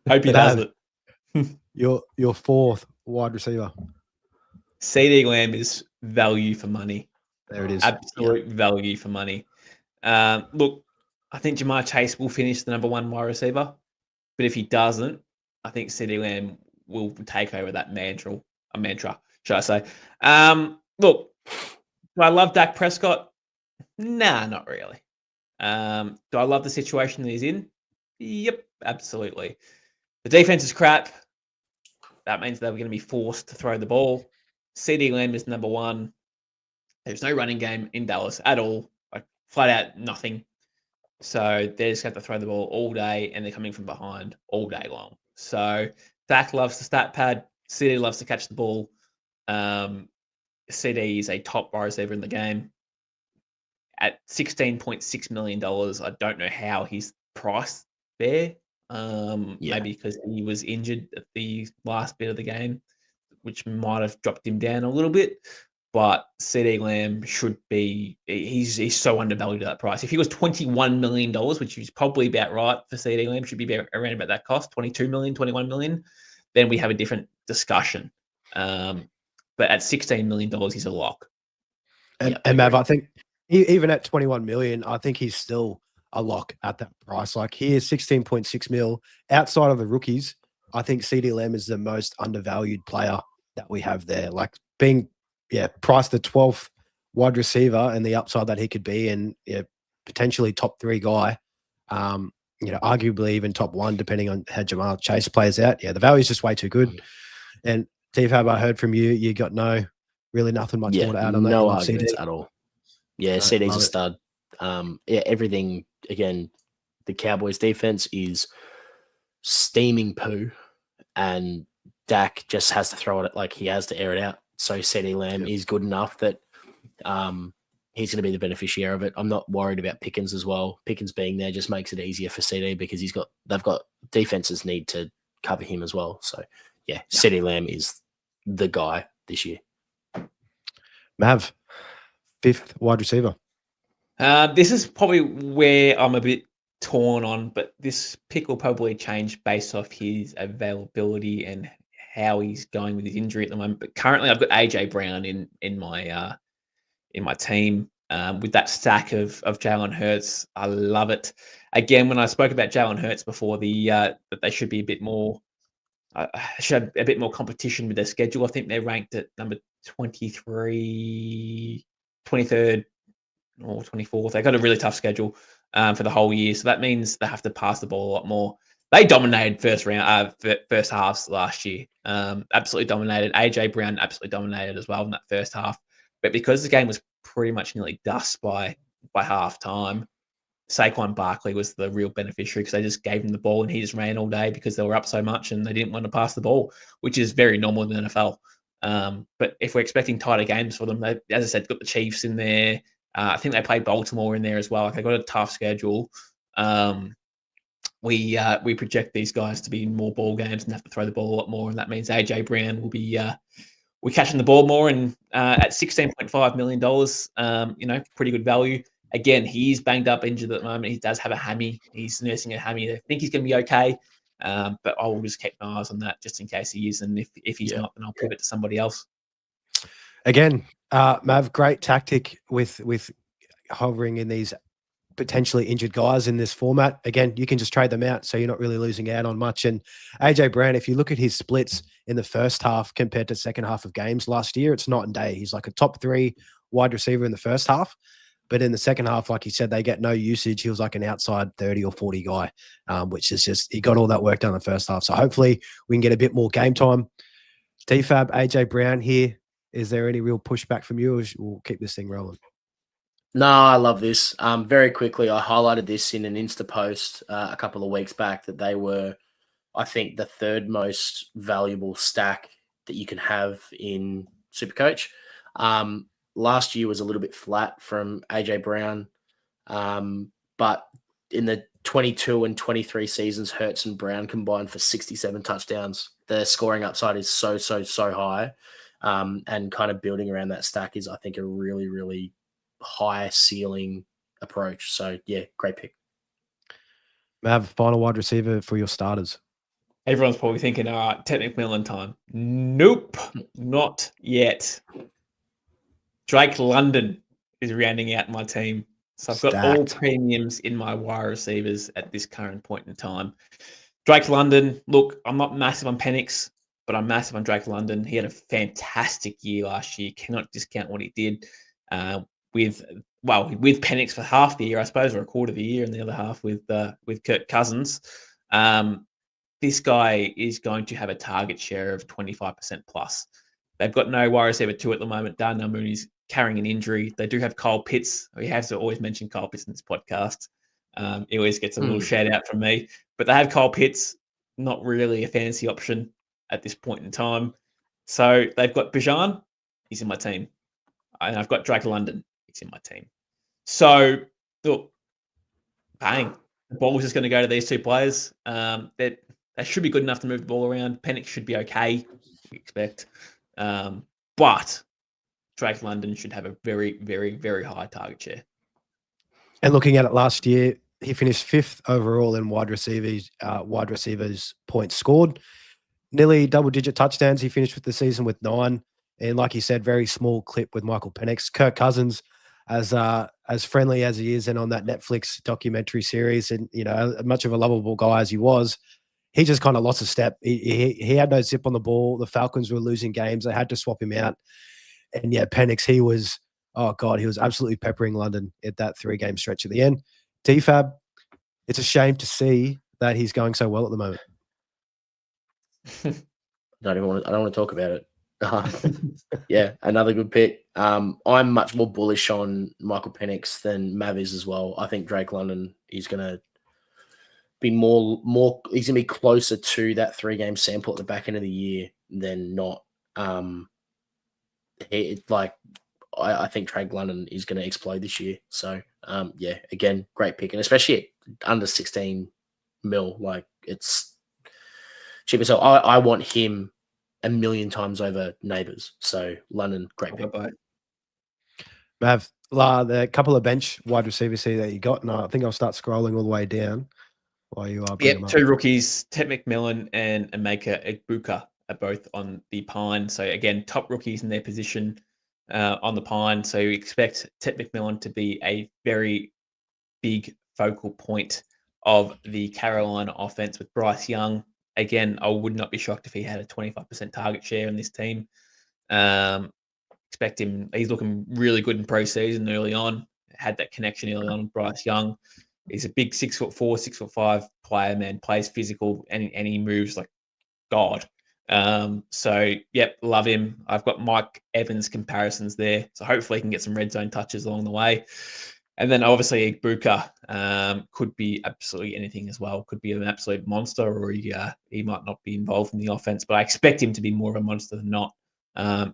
Hope he does it. Your fourth wide receiver. CD Lamb is value for money. There it is. Absolute value for money. Look, I think Jamar Chase will finish the number 1 wide receiver, but if he doesn't, I think CD Lamb will take over that mantra, should I say. Look, do I love Dak Prescott? Nah, not really. Do I love the situation that he's in? Yep, absolutely. The defense is crap. That means they're going to be forced to throw the ball. CD Lamb is number 1. There's no running game in Dallas at all. Like flat out nothing. So they just have to throw the ball all day, and they're coming from behind all day long. So Dak loves the stat pad. CD loves to catch the ball. CD is a top wide receiver in the game. At $16.6 million, I don't know how he's priced there. Maybe because he was injured at the last bit of the game, which might have dropped him down a little bit. But CD Lamb should be, he's so undervalued at that price. If he was $21 million, which is probably about right for CD Lamb, should be around about that cost, 22 million, 21 million, then we have a different discussion. But at $16 million, he's a lock. And Mav, I think even at 21 million, I think he's still a lock at that price. Like he is 16.6 mil. Outside of the rookies, I think CD Lamb is the most undervalued player that we have there. Like being, priced the 12th wide receiver and the upside that he could be, and potentially top 3 guy. Arguably even top 1, depending on how Jamar Chase plays out. Yeah, the value is just way too good. And DFAB, I heard from you. You got nothing much more to add on that. No arguments at all. Yeah, CD's a stud. Everything, again, the Cowboys defense is steaming poo, and Dak just has to throw it, like he has to air it out. So CD Lamb is good enough that he's going to be the beneficiary of it. I'm not worried about Pickens as well. Pickens being there just makes it easier for CD because they've got defenses need to cover him as well. So CD Lamb is the guy this year. Mav, 5th wide receiver. This is probably where I'm a bit torn on, but this pick will probably change based off his availability and how he's going with his injury at the moment. But currently, I've got AJ Brown in my team with that stack of Jalen Hurts. I love it. Again, when I spoke about Jalen Hurts before, that they should be a bit more. Should have a bit more competition with their schedule. I think they're ranked at number 23, 23rd or 24th. They got a really tough schedule. for the whole year. So that means they have to pass the ball a lot more. They dominated first halves last year. Absolutely dominated. AJ Brown absolutely dominated as well in that first half. But because the game was pretty much nearly dust by half time, Saquon Barkley was the real beneficiary because they just gave him the ball and he just ran all day because they were up so much and they didn't want to pass the ball, which is very normal in the NFL. But if we're expecting tighter games for them, they, as I said, got the Chiefs in there. I think they played Baltimore in there as well. Like they got a tough schedule. We project these guys to be in more ball games and have to throw the ball a lot more, and that means AJ Brown will be we're catching the ball more. And at $16.5 million, pretty good value. Again, he's banged up, injured at the moment. He does have a hammy. He's nursing a hammy. I think he's going to be okay, but I will just keep my eyes on that just in case he is. And if he's not, then I'll pivot to somebody else. Again, Mav, great tactic with hovering in these potentially injured guys in this format. Again, you can just trade them out, so you're not really losing out on much. And AJ Brown, if you look at his splits in the first half compared to second half of games last year, it's night and day. He's like a top 3 wide receiver in the first half, but in the second half, like he said, they get no usage. He was like an outside 30 or 40 guy, which is just, he got all that work done in the first half. So hopefully we can get a bit more game time. DFAB, AJ Brown here. Is there any real pushback from you, or we'll keep this thing rolling? No, I love this. Very quickly, I highlighted this in an Insta post a couple of weeks back that they were, I think, the third most valuable stack that you can have in SuperCoach. Last year was a little bit flat from AJ Brown, but in the 22 and 23 seasons, Hurts and Brown combined for 67 touchdowns. The scoring upside is so high, and kind of building around that stack is, I think, a really, really high ceiling approach. So yeah, great pick. Mav, final wide receiver for your starters. Everyone's probably thinking, Ted McMillan time. Nope, not yet. Drake London is rounding out my team. So I've got all premiums in my wide receivers at this current point in time. Drake London, look, I'm not massive on Penix, but I'm massive on Drake London. He had a fantastic year last year. Cannot discount what he did. With Penix for half the year, I suppose, or a quarter of the year, and the other half with Kirk Cousins. This guy is going to have a target share of 25% plus. They've got no wide receiver 2 at the moment. Dan Number is carrying an injury. They do have Kyle Pitts. We have to always mention Kyle Pitts in this podcast. He always gets a little shout out from me. But they have Kyle Pitts, not really a fancy option at this point in time. So they've got Bijan. He's in my team. And I've got Drake London. He's in my team. So, look, bang. The ball is just going to go to these 2 players. They should be good enough to move the ball around. Penix should be okay, we expect. But Drake London should have a very, very, very high target share. And looking at it last year, he finished 5th overall in wide receivers points scored. Nearly double-digit touchdowns. He finished with the season with 9. And like you said, very small clip with Michael Penix. Kirk Cousins, as friendly as he is, and on that Netflix documentary series, and much of a lovable guy as he was, he just kind of lost a step. He had no zip on the ball. The Falcons were losing games. They had to swap him out. And yeah, Penix, he was absolutely peppering London at that 3-game stretch at the end. DFAB, it's a shame to see that he's going so well at the moment. I don't want to talk about it. Yeah, another good pick. I'm much more bullish on Michael Penix than Mav is as well. I think Drake London is going to be more. He's going to be closer to that 3-game sample at the back end of the year than not. I think Drake London is going to explode this year. So yeah, again, great pick, and especially at under 16 mil, like it's cheaper. So I want him a million times over Neighbors. So London, great pick. Mav, the couple of bench wide receivers here that you got, and I think I'll start scrolling all the way down while you are. Yeah, 2 rookies, Ted McMillan and Emeka Egbuka are both on the pine. So again, top rookies in their position on the pine. So you expect Ted McMillan to be a very big focal point of the Carolina offense with Bryce Young. Again, I would not be shocked if he had a 25% target share in this team. Expect him. He's looking really good in preseason early on. Had that connection early on with Bryce Young. He's a big 6'4", 6'5" player, man. Plays physical and he moves like God. So yep, love him. I've got Mike Evans comparisons there, so hopefully he can get some red zone touches along the way. And then obviously Igbokwe could be absolutely anything as well. Could be an absolute monster, or he might not be involved in the offense, but I expect him to be more of a monster than not.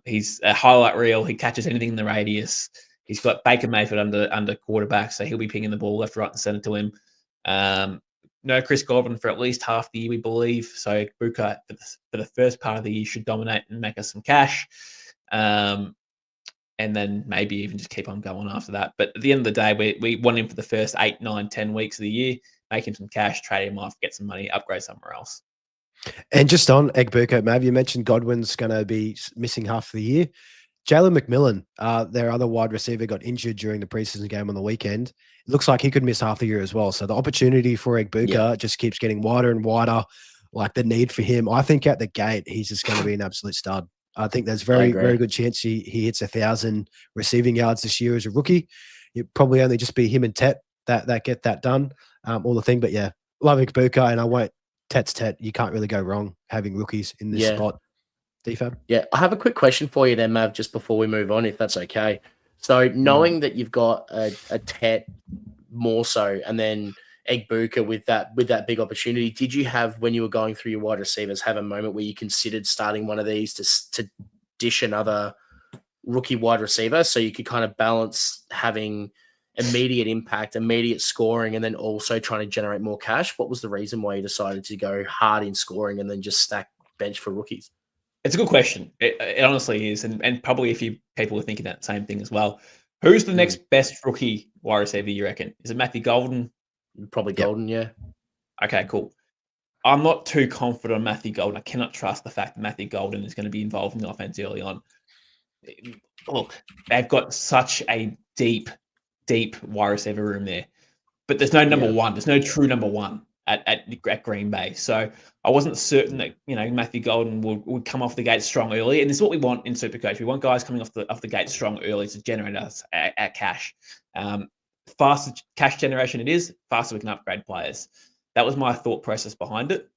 He's a highlight reel. He catches anything in the radius. He's got Baker Mayfield under quarterback, so he'll be pinging the ball left, right, and center to him. No Chris Godwin for at least half the year, we believe. So Igbokwe for the first part of the year should dominate and make us some cash. And then maybe even just keep on going after that. But at the end of the day, we want him for the first 8, 9, 10 weeks of the year, make him some cash, trade him off, get some money, upgrade somewhere else. And just on Igbokwe, Mav, you mentioned Godwin's going to be missing half the year. Jalen McMillan, their other wide receiver, got injured during the preseason game on the weekend. It looks like he could miss half the year as well. So the opportunity for Igbokwe just keeps getting wider and wider, like the need for him. I think at the gate, he's just going to be an absolute stud. I think there's very good chance he hits 1,000 receiving yards this year as a rookie. It'd probably only just be him and Tet that get that done, all the thing. But yeah, love Igbokwe, and I won't Tet's Tet. You can't really go wrong having rookies in this spot. DFAB? Yeah, I have a quick question for you then, Mav, just before we move on, if that's okay. So knowing that you've got a Tet more so, and then Igbokwe with that big opportunity, did you have, when you were going through your wide receivers, have a moment where you considered starting one of these to dish another rookie wide receiver, so you could kind of balance having immediate impact, immediate scoring, and then also trying to generate more cash? What was the reason why you decided to go hard in scoring and then just stack bench for rookies? It's a good question. It honestly is, and probably a few people are thinking that same thing as well. Who's the next best rookie wide receiver, you reckon? Is it Matthew Golden? Probably Golden, yeah. Okay, cool. I'm not too confident on Matthew Golden. I cannot trust the fact that Matthew Golden is going to be involved in the offense early on. Look, they've got such a deep wide receiver room there, but there's no number one. There's no true number one at Green Bay. So I wasn't certain that Matthew Golden would come off the gate strong early, and this is what we want in SuperCoach. We want guys coming off the gate strong early to generate us our cash. Faster cash generation it is, faster we can upgrade players. That was my thought process behind it.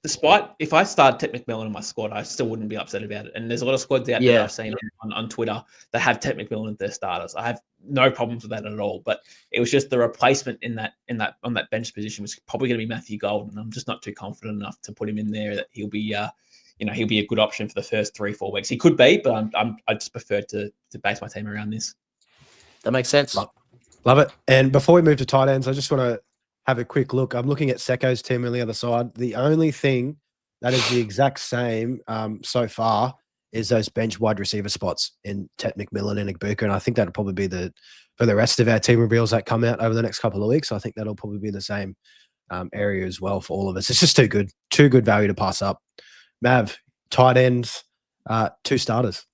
Despite, if I started Tet McMillan in my squad, I still wouldn't be upset about it. And there's a lot of squads out there I've seen on Twitter that have Tet McMillan as their starters. I have no problems with that at all. But it was just the replacement on that bench position was probably going to be Matthew Golden. I'm just not too confident enough to put him in there that he'll be he'll be a good option for the first 3-4 weeks. He could be, but I just prefer to base my team around this. That makes sense. Love it. And before we move to tight ends, I just want to have a quick look. I'm looking at Secko's team on the other side. The only thing that is the exact same so far is those bench wide receiver spots in Tet McMillan and Igbokwe. And I think that'll probably be for the rest of our team reveals that come out over the next couple of weeks. I think that'll probably be the same area as well for all of us. It's just too good value to pass up. Mav, tight ends, 2 starters.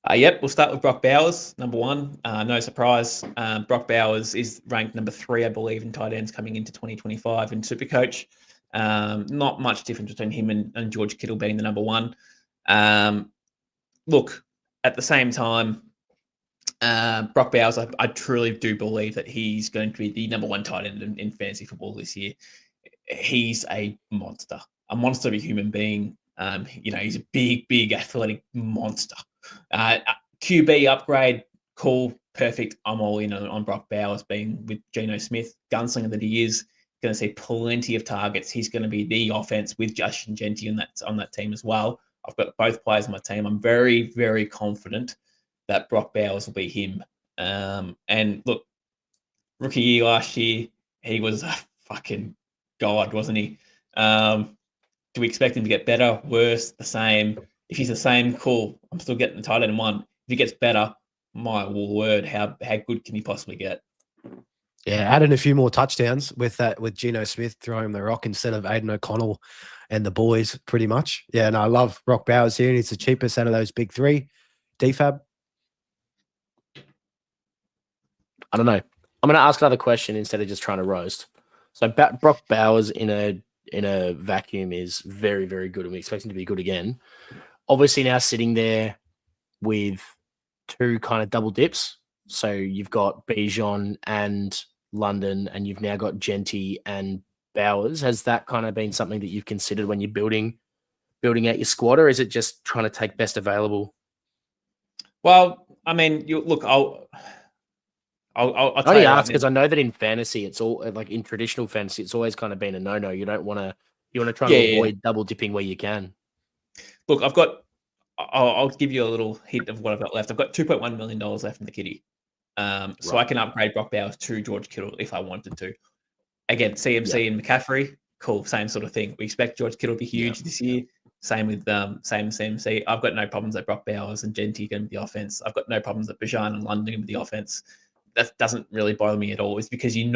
Yep, we'll start with Brock Bowers, number 1. No surprise. Brock Bowers is ranked number 3, I believe, in tight ends coming into 2025 in SuperCoach. Not much difference between him and George Kittle being the number 1. Look, at the same time, Brock Bowers, I truly do believe that he's going to be the number 1 tight end in fantasy football this year. He's a monster of a human being. He's a big athletic monster. QB upgrade, cool, perfect. I'm all in on Brock Bowers being with Geno Smith, gunslinger that he is. Going to see plenty of targets. He's going to be the offense with Justin Genty on that team as well. I've got both players on my team. I'm very, very confident that Brock Bowers will be him. And look, rookie year last year, he was a fucking god, wasn't he? Do we expect him to get better, worse, the same? If he's the same, cool. I'm still getting the tight end 1. If he gets better, my word, how good can he possibly get? Yeah, adding a few more touchdowns with Geno Smith throwing him the rock instead of Aiden O'Connell and the boys, pretty much. Yeah, and I love Brock Bowers here, and he's the cheapest out of those big 3. DFAB? I don't know. I'm going to ask another question instead of just trying to roast. So Brock Bowers in a vacuum is very, very good, and we expect him to be good again. Obviously now sitting there with 2 kind of double dips. So you've got Bijan and London, and you've now got Genty and Bowers. Has that kind of been something that you've considered when you're building out your squad, or is it just trying to take best available? Well, I mean, I'll I tell only you right ask now. because I know that in fantasy, it's all like in traditional fantasy, it's always kind of been a no-no. You don't want to. You want to try to avoid double dipping where you can. Look, I'll give you a little hint of what I've got left. I've got $2.1 million left in the kitty. So I can upgrade Brock Bowers to George Kittle if I wanted to. Again, CMC and McCaffrey, cool, same sort of thing. We expect George Kittle to be huge this year. Same with same CMC. I've got no problems that Brock Bowers and Genty going to the offense. I've got no problems that Bajan and London going to the offense. That doesn't really bother me at all. It's because you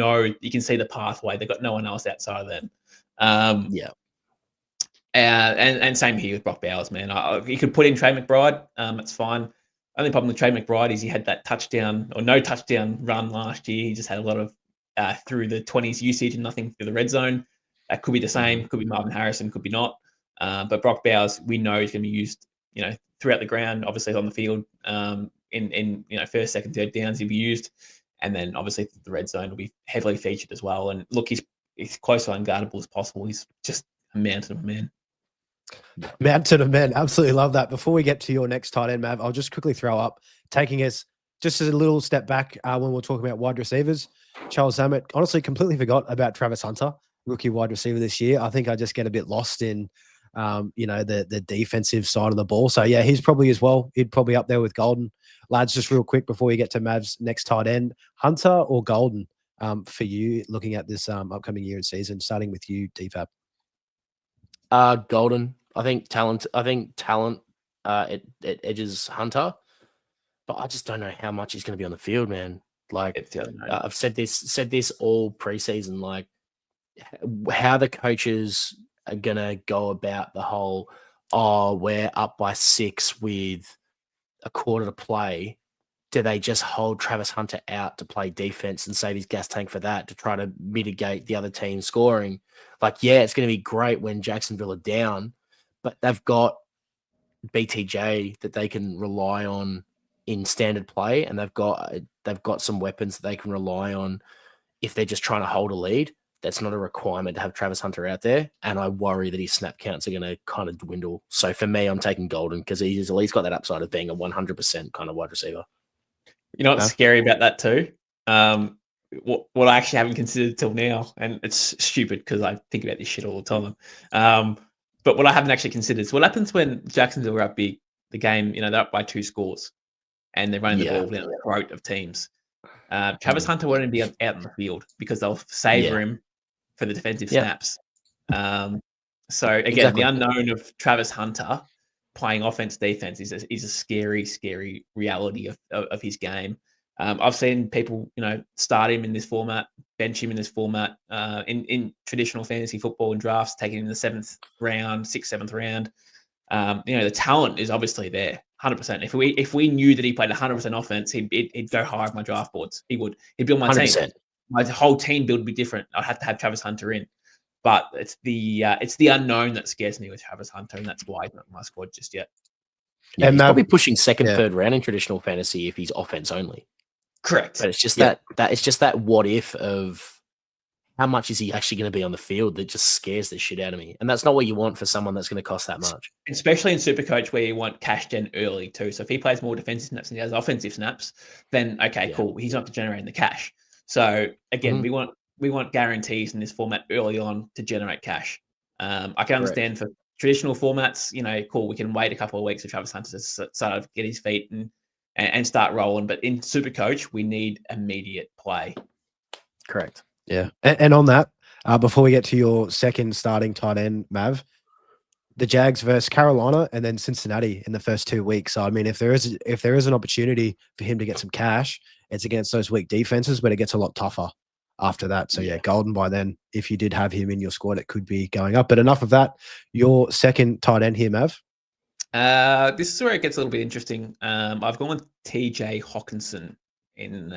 can see the pathway. They've got no one else outside of them. And same here with Brock Bowers, man. You could put in Trey McBride. It's fine. Only problem with Trey McBride is he had that touchdown or no touchdown run last year. He just had a lot of through the 20s usage and nothing through the red zone. That could be the same. Could be Marvin Harrison. Could be not. But Brock Bowers, we know is going to be used, throughout the ground. Obviously on the field, in first, second, third downs he'll be used, and then obviously the red zone will be heavily featured as well. And look, he's close to unguardable as possible. He's just a mountain of a man. Mountain of men. Absolutely love that. Before we get to your next tight end, Mav, I'll just quickly throw up, taking us just as a little step back when we're talking about wide receivers. Charles Zammett, honestly, completely forgot about Travis Hunter, rookie wide receiver this year. I think I just get a bit lost in, the defensive side of the ball. So, yeah, he's probably as well. He'd probably up there with Golden. Lads, just real quick before we get to Mav's next tight end, Hunter or Golden for you looking at this upcoming year and season, starting with you, DFAB? Golden. I think talent. It edges Hunter, but I just don't know how much he's going to be on the field, man. Like I've said this all preseason. Like how the coaches are going to go about the whole. Oh, we're up by 6 with a quarter to play. Do they just hold Travis Hunter out to play defense and save his gas tank for that to try to mitigate the other team scoring? Like, yeah, it's going to be great when Jacksonville are down, but they've got BTJ that they can rely on in standard play, and they've got some weapons that they can rely on if they're just trying to hold a lead. That's not a requirement to have Travis Hunter out there, and I worry that his snap counts are going to kind of dwindle. So for me, I'm taking Golden because he's at least got that upside of being a 100% kind of wide receiver. You know what's scary about that too? What I actually haven't considered till now, and it's stupid because I think about this shit all the time. But what I haven't actually considered is what happens when Jacksonville are up big, the game, they're up by 2 scores and they're running the ball down the throat of teams. Travis Hunter won't be out in the field because they'll savor him for the defensive snaps. So again, the unknown of Travis Hunter playing offense defense is a scary, scary reality of his game. I've seen people, start him in this format, bench him in this format, in traditional fantasy football and drafts, taking him in the 7th round, 6th, 7th round. The talent is obviously there, 100%. If we knew that he played 100% offense, he'd go higher on my draft boards. He would. He'd build my 100%. Team. My whole team build would be different. I'd have to have Travis Hunter in. But it's the unknown that scares me with Travis Hunter, and that's why he's not in my squad just yet. Yeah, and he's probably pushing 2nd, 3rd round in traditional fantasy if he's offense only. Correct. But it's just that what if of how much is he actually going to be on the field that just scares the shit out of me. And that's not what you want for someone that's going to cost that much. Especially in SuperCoach where you want cash gen early too. So if he plays more defensive snaps than he does offensive snaps, then cool. He's not generating the cash. So again, we want guarantees in this format early on to generate cash. I can understand for traditional formats, cool. We can wait a couple of weeks for Travis Hunter to sort of get his feet and start rolling. But in SuperCoach, we need immediate play. Correct. Yeah. And on that, before we get to your second starting tight end, Mav, the Jags versus Carolina and then Cincinnati in the first 2 weeks. So, I mean, if there is an opportunity for him to get some cash, it's against those weak defenses, but it gets a lot tougher after that. So, Golden by then, if you did have him in your squad, it could be going up. But enough of that. Your second tight end here, Mav. This is where it gets a little bit interesting. I've gone with TJ Hawkinson in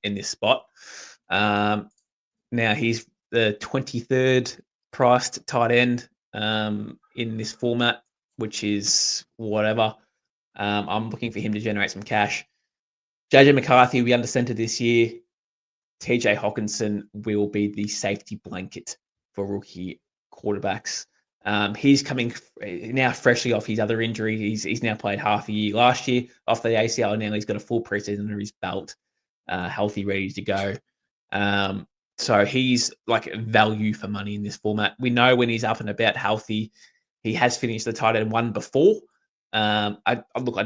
this spot. Now he's the 23rd priced tight end in this format, which is whatever. I'm looking for him to generate some cash. JJ McCarthy will be under center this year. TJ Hawkinson will be the safety blanket for rookie quarterbacks. He's coming now freshly off his other injury. He's now played half a year last year off the ACL. Now he's got a full preseason under his belt, healthy, ready to go. So he's like value for money in this format. We know when he's up and about healthy, he has finished the tight end 1 before. I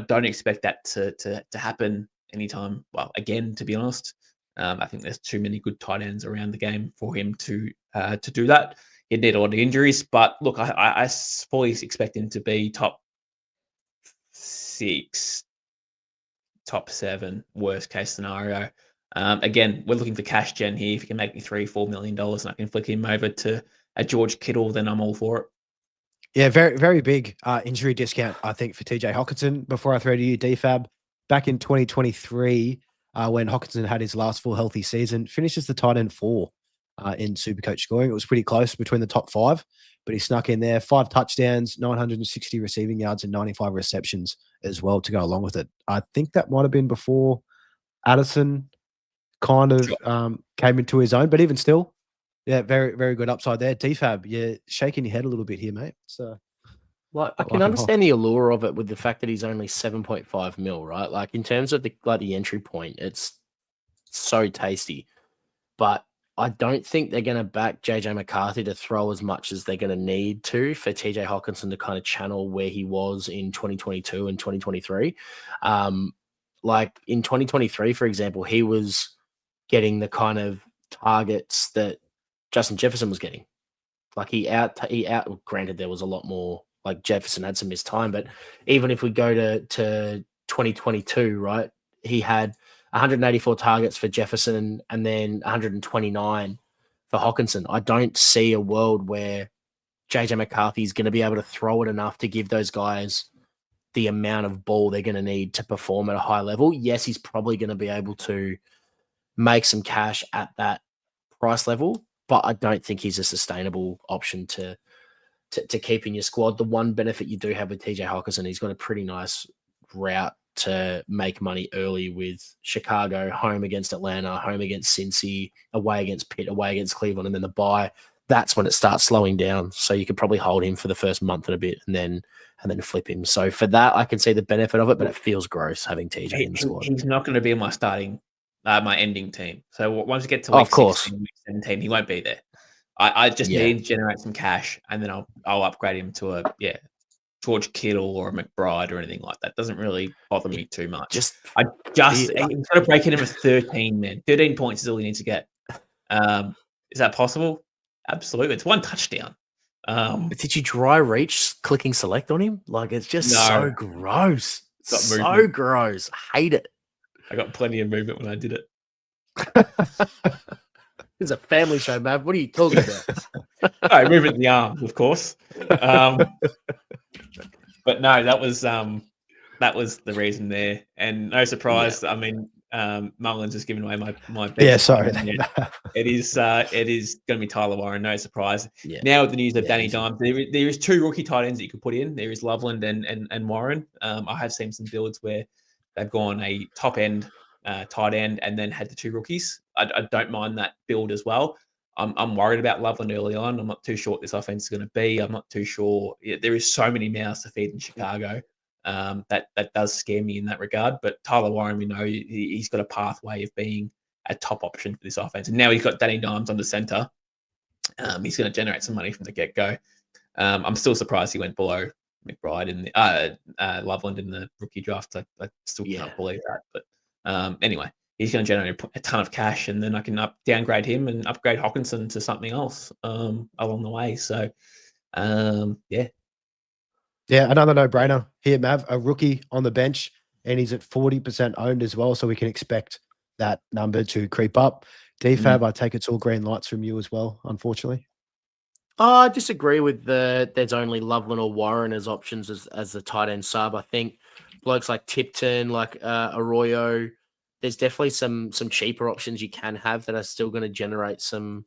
don't expect that to happen anytime. Well, again, to be honest, I think there's too many good tight ends around the game for him to do that. He'd need a lot of injuries, but look, I fully expect him to be top 6, top 7, worst case scenario. Again, we're looking for cash gen here. If you can make me $3-4 million and I can flick him over to a George Kittle, then I'm all for it. Yeah, very, very big injury discount, I think, for TJ Hawkinson. Before I throw to you, DFAB, back in 2023, when Hawkinson had his last full healthy season, finishes the tight end 4 in SuperCoach scoring. It was pretty close between the top 5, but he snuck in there. 5 touchdowns, 960 receiving yards, and 95 receptions as well to go along with it. I think that might have been before Addison kind of came into his own, but even still, yeah, very, very good upside there. DFAB, you're shaking your head a little bit here, mate. So, like, I can understand the allure of it with the fact that he's only 7.5 mil, right? Like, in terms of the entry point, it's so tasty. But I don't think they're going to back JJ McCarthy to throw as much as they're going to need to for TJ Hawkinson to kind of channel where he was in 2022 and 2023. Like in 2023, for example, he was getting the kind of targets that Justin Jefferson was getting. Like he out. Granted, there was a lot more. Like Jefferson had some missed time, but even if we go to 2022, right, he had 184 targets for Jefferson and then 129 for Hawkinson. I don't see a world where JJ McCarthy is going to be able to throw it enough to give those guys the amount of ball they're going to need to perform at a high level. Yes, he's probably going to be able to make some cash at that price level, but I don't think he's a sustainable option to keep in your squad. The one benefit you do have with TJ Hawkinson, he's got a pretty nice route to make money early with Chicago, home against Atlanta, home against Cincy, away against Pitt, away against Cleveland, and then the bye. That's when it starts slowing down. So you could probably hold him for the first month and a bit and then flip him. So for that, I can see the benefit of it, but it feels gross having TJ in the squad. He's not going to be my my ending team. So once we get to week 16, week 17, he won't be there. I just need to generate some cash, and then I'll upgrade him to a George Kittle or a McBride or anything like that. Doesn't really bother me too much. Instead of breaking him with 13, man, 13 points is all he needs to get. Is that possible? Absolutely. It's 1 touchdown. Did you dry reach clicking select on him? Like, it's just so gross. So gross. Hate it. I got plenty of movement when I did it. It's a family show, Mav. What are you talking about? No, movement in the arm, of course. But no, that was the reason there, and no surprise. Yeah. I mean, Mullin's just given away my best. Yeah, sorry. It is going to be Tyler Warren. No surprise. Yeah. Now with the news of Danny Dimes, there is 2 rookie tight ends that you could put in. There is Loveland and Warren. I have seen some builds where they've gone a top end tight end and then had the 2 rookies. I don't mind that build as well. I'm worried about Loveland early on. I'm not too sure what this offense is going to be. I'm not too sure. There is so many mouths to feed in Chicago. That does scare me in that regard. But Tyler Warren, we know he's got a pathway of being a top option for this offense. And now he's got Danny Dimes under center. He's going to generate some money from the get-go. I'm still surprised he went below McBride in the Loveland in the rookie draft. I still can't believe that. But anyway, he's going to generate a ton of cash, and then I can downgrade him and upgrade Hawkinson to something else along the way. So, yeah. Yeah, another no-brainer here, Mav. A rookie on the bench, and he's at 40% owned as well, so we can expect that number to creep up. DFAB, I take it's all green lights from you as well, unfortunately. I disagree with there's only Loveland or Warren as options as the tight end sub. I think blokes like Tipton, like Arroyo, there's definitely some cheaper options you can have that are still going to generate some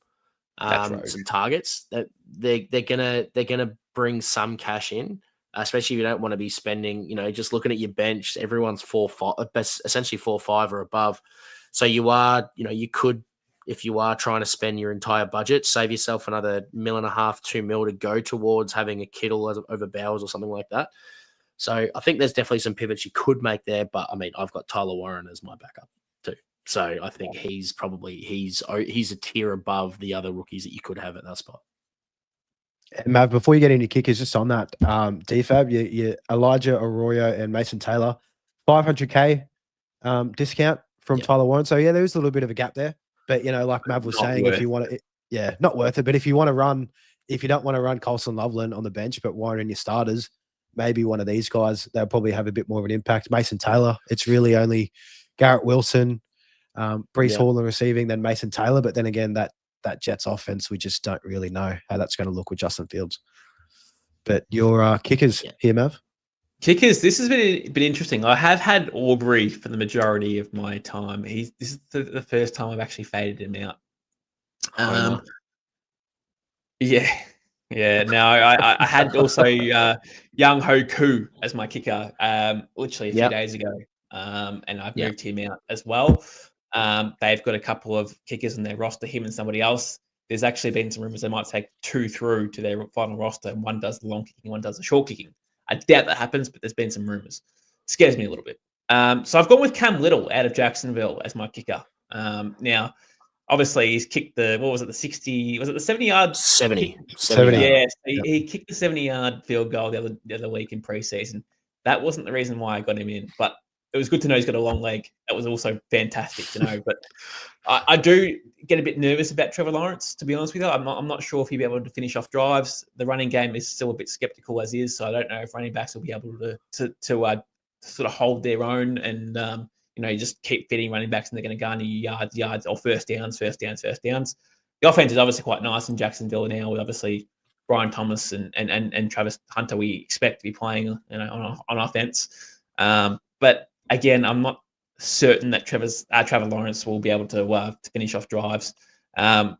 targets. That they're gonna bring some cash in, especially if you don't want to be spending. Just looking at your bench, everyone's 4-5, essentially 4-5 or above. So you could if you are trying to spend your entire budget, save yourself another $1.5 million, $2 million to go towards having a Kittle over Bowers or something like that. So I think there's definitely some pivots you could make there. But I mean, I've got Tyler Warren as my backup too. So I think he's a tier above the other rookies that you could have at that spot. And Mav, before you get into kickers, just on that, DFAB, you Elijah Arroyo and Mason Taylor, $500K discount from Tyler Warren. So yeah, there's a little bit of a gap there. But like Mav was saying, if you want to, not worth it. But if you don't want to run Colson Loveland on the bench, but Warren in your starters, maybe one of these guys, they'll probably have a bit more of an impact. Mason Taylor, it's really only Garrett Wilson, Breece Hall in receiving, then Mason Taylor. But then again, that Jets offense, we just don't really know how that's going to look with Justin Fields. But your kickers here, Mav? Kickers, this has been interesting. I have had Aubrey for the majority of my time. This is the first time I've actually faded him out. No, I had also Young Ho Koo as my kicker, literally a few days ago, and I've moved him out as well. They've got a couple of kickers in their roster, him and somebody else. There's actually been some rumors they might take 2 through to their final roster, and one does the long kicking, one does the short kicking. I doubt that happens, but there's been some rumors. Scares me a little bit. So I've gone with Cam Little out of Jacksonville as my kicker. Now, obviously, he's kicked the 70-yard? 70. Yeah, he kicked the 70-yard field goal the other week in preseason. That wasn't the reason why I got him in, but it was good to know he's got a long leg. That was also fantastic to know. But I do get a bit nervous about Trevor Lawrence, to be honest with you. I'm not sure if he'll be able to finish off drives. The running game is still a bit skeptical as is, so I don't know if running backs will be able to sort of hold their own and you just keep fitting running backs and they're going to garner you yards or first downs. The offense is obviously quite nice in Jacksonville now with obviously Brian Thomas and Travis Hunter we expect to be playing on offense. But again, I'm not certain that Trevor Lawrence will be able to finish off drives. I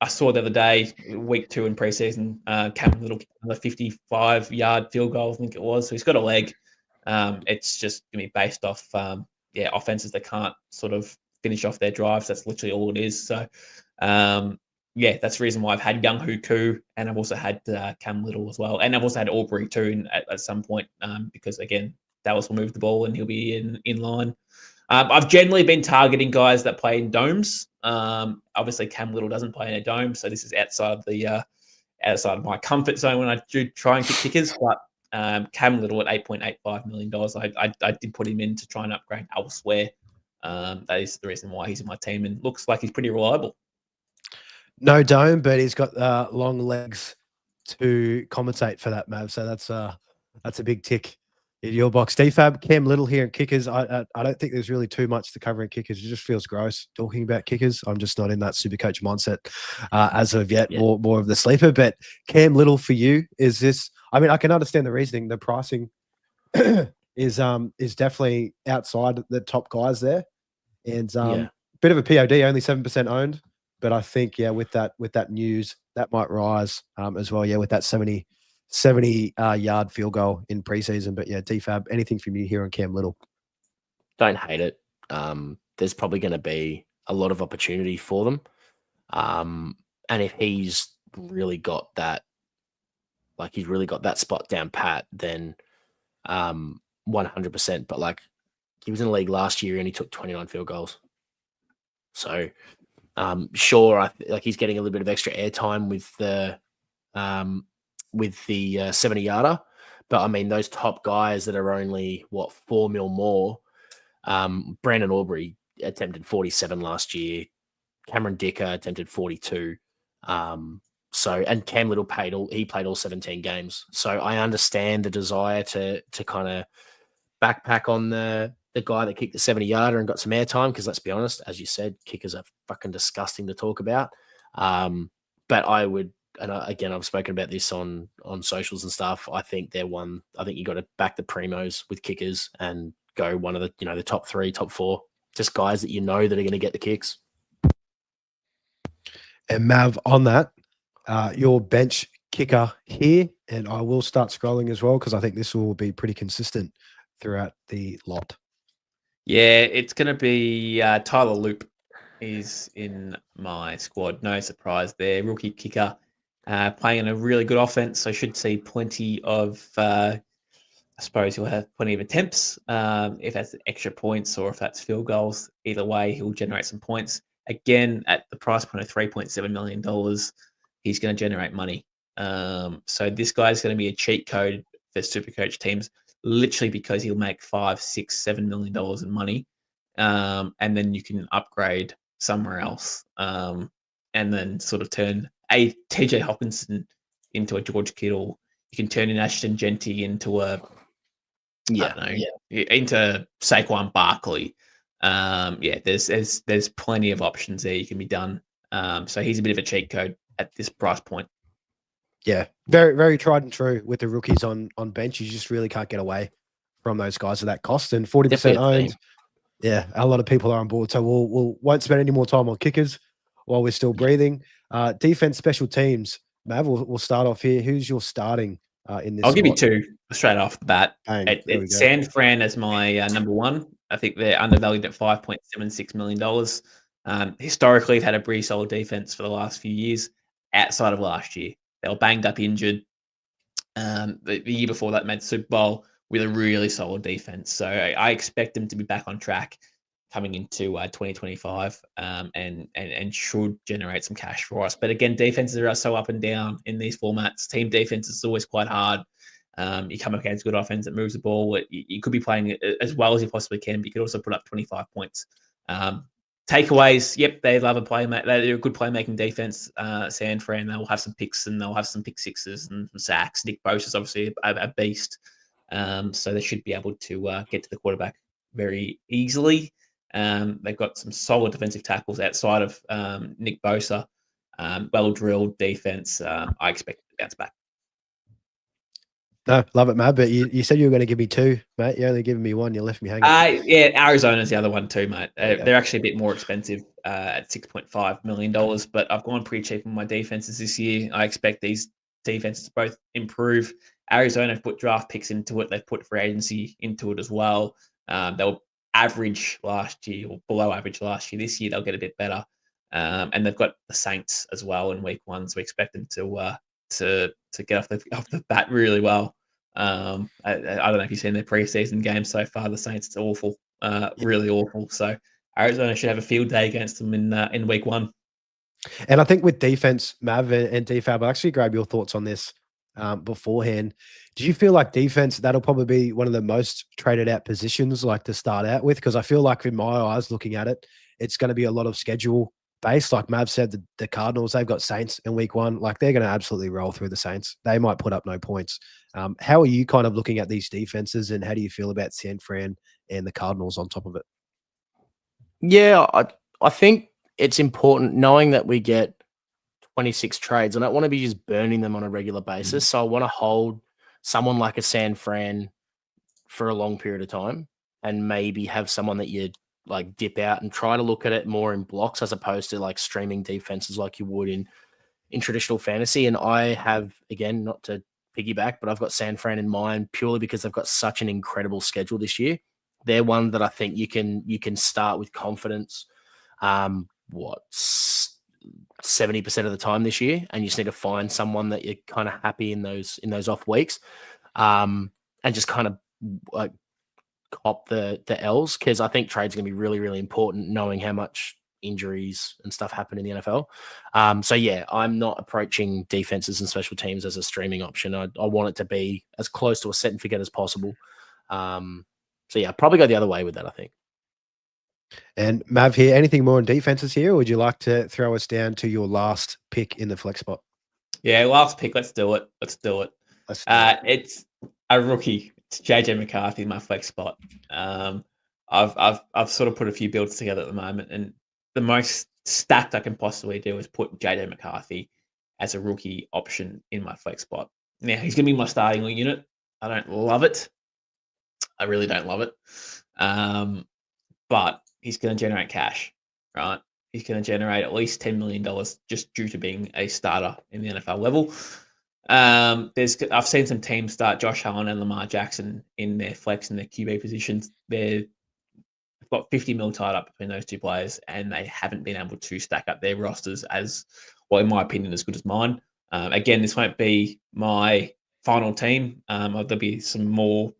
saw the other day, week 2 in preseason, Cam Little kicked another 55-yard field goal, I think it was. So he's got a leg. It's just going to be based off offenses that can't sort of finish off their drives. That's literally all it is. So that's the reason why I've had Young Ho Koo, and I've also had Cam Little as well, and I've also had Aubrey too at some point because again, Dallas will move the ball and he'll be in line. I've generally been targeting guys that play in domes. Obviously, Cam Little doesn't play in a dome, so this is outside of my comfort zone when I do try and kick kickers. But Cam Little at $8.85 million, I did put him in to try and upgrade elsewhere. That is the reason why he's in my team, and looks like he's pretty reliable. No dome, but he's got long legs to compensate for that, Mav. So that's a big tick in your box. DFAB, Cam Little here in kickers. I don't think there's really too much to cover in kickers. It just feels gross talking about kickers. I'm just not in that SuperCoach mindset as of yet. Yeah. More of the sleeper. But Cam Little for you, is this? I mean, I can understand the reasoning. The pricing is definitely outside the top guys there, and bit of a POD, only 7% owned. But I think with that news, that might rise as well. Yeah, with that 70 yard field goal in preseason. But DFAB, anything from you here on Cam Little? Don't hate it. There's probably going to be a lot of opportunity for them. And if he's really got that, spot down pat, then 100%. But he was in the league last year and he took 29 field goals. So sure, he's getting a little bit of extra airtime with the 70-yarder, but I mean those top guys that are only $4 million more. Brandon Aubrey attempted 47 last year. Cameron Dicker attempted 42. And Cam Little played all 17 games. So I understand the desire to kind of backpack on the guy that kicked the 70-yarder and got some airtime, because let's be honest, as you said, kickers are fucking disgusting to talk about. But I would, and again, I've spoken about this on socials and stuff. I think they're one. I think you got to back the primos with kickers and go one of the the top 3, top 4, just guys that that are going to get the kicks. And Mav, on that, your bench kicker here, and I will start scrolling as well because I think this will be pretty consistent throughout the lot. Yeah, it's going to be Tyler Loop. is in my squad. No surprise there. Rookie kicker, playing in a really good offense. So I should see plenty of. I suppose he'll have plenty of attempts. If that's extra points or if that's field goals, either way, he'll generate some points. Again, at the price point of $3.7 million, he's going to generate money. So this guy's going to be a cheat code for SuperCoach teams, literally because he'll make $5, $6, $7 million in money. And then you can upgrade somewhere else. And then sort of turn a TJ Hawkinson into a George Kittle. You can turn an Ashton Genty into a into Saquon Barkley. There's plenty of options there you can be done. So he's a bit of a cheat code at this price point. Yeah, very, very tried and true with the rookies on bench. You just really can't get away from those guys at that cost. And 40% owned. Yeah, a lot of people are on board. So we'll won't spend any more time on kickers while we're still breathing. Defense, special teams. Mav, we'll start off here. Who's your starting in this? I'll give you two straight off the bat. It's San Fran as my number one. I think they're undervalued at $5.76 million. Historically, they've had a pretty solid defense for the last few years outside of last year. They were banged up, injured. The year before that, made the Super Bowl with a really solid defense. So I expect them to be back on track coming into 2025 and should generate some cash for us. But again, defenses are so up and down in these formats. Team defense is always quite hard. You come up against good offense that moves the ball. You could be playing as well as you possibly can, but you could also put up 25 points. Takeaways, yep, they love a playmaker. They're a good playmaking defense. San Fran, they'll have some picks and they'll have some pick sixes and some sacks. Nick Bosa's obviously a beast. So they should be able to get to the quarterback very easily. They've got some solid defensive tackles outside of Nick Bosa. Well-drilled defense. I expect it to bounce back. No, love it, Matt. But you said you were going to give me two, mate. You're only giving me one. You left me hanging. Yeah, Arizona's the other one too, mate. They're actually a bit more expensive at $6.5 million, but I've gone pretty cheap on my defenses this year. I expect these defenses to both improve. Arizona have put draft picks into it. They've put free agency into it as well. They were average last year or below average last year. This year they'll get a bit better. And they've got the Saints as well in week one, so we expect them to get off the bat really well. I don't know if you've seen their preseason games so far. The Saints, it's awful, really awful. So Arizona should have a field day against them in week one. And I think with defense, Mav and DFAB, I'll actually grab your thoughts on this beforehand. Do you feel like defense, that'll probably be one of the most traded out positions like to start out with? Because I feel like in my eyes, looking at it, it's going to be a lot of schedule based. Like Mav said, the Cardinals, they've got Saints in week one. Like they're going to absolutely roll through the Saints. They might put up no points. How are you kind of looking at these defenses and how do you feel about San Fran and the Cardinals on top of it? Yeah, I think it's important knowing that we get 26 trades. I don't want to be just burning them on a regular basis. So I want to hold someone like a San Fran for a long period of time and maybe have someone that you like dip out and try to look at it more in blocks as opposed to like streaming defenses like you would in traditional fantasy. And I have, again, not to piggyback, but I've got San Fran in mind purely because they've got such an incredible schedule this year. They're one that I think you can start with confidence. 70% of the time this year, and you just need to find someone that you're kind of happy in those off weeks, and just kind of like cop the L's, because I think trade's gonna be really, really important, knowing how much injuries and stuff happen in the NFL. So yeah, I'm not approaching defenses and special teams as a streaming option. I want it to be as close to a set and forget as possible. So yeah, probably go the other way with that, I think. And Mav here, anything more on defenses here, or would you like to throw us down to your last pick in the flex spot? Yeah, last pick. Let's do it. It's a rookie. It's JJ McCarthy in my flex spot. I've sort of put a few builds together at the moment, and the most stacked I can possibly do is put JJ McCarthy as a rookie option in my flex spot. Now he's going to be my starting unit. I don't love it. I really don't love it. But he's going to generate cash, right? He's going to generate at least $10 million just due to being a starter in the NFL level. I've seen some teams start Josh Allen and Lamar Jackson in their flex and their QB positions. They're got 50 mil tied up between those two players, and they haven't been able to stack up their rosters as well, in my opinion, as good as mine. Again, this won't be my final team. There'll be some more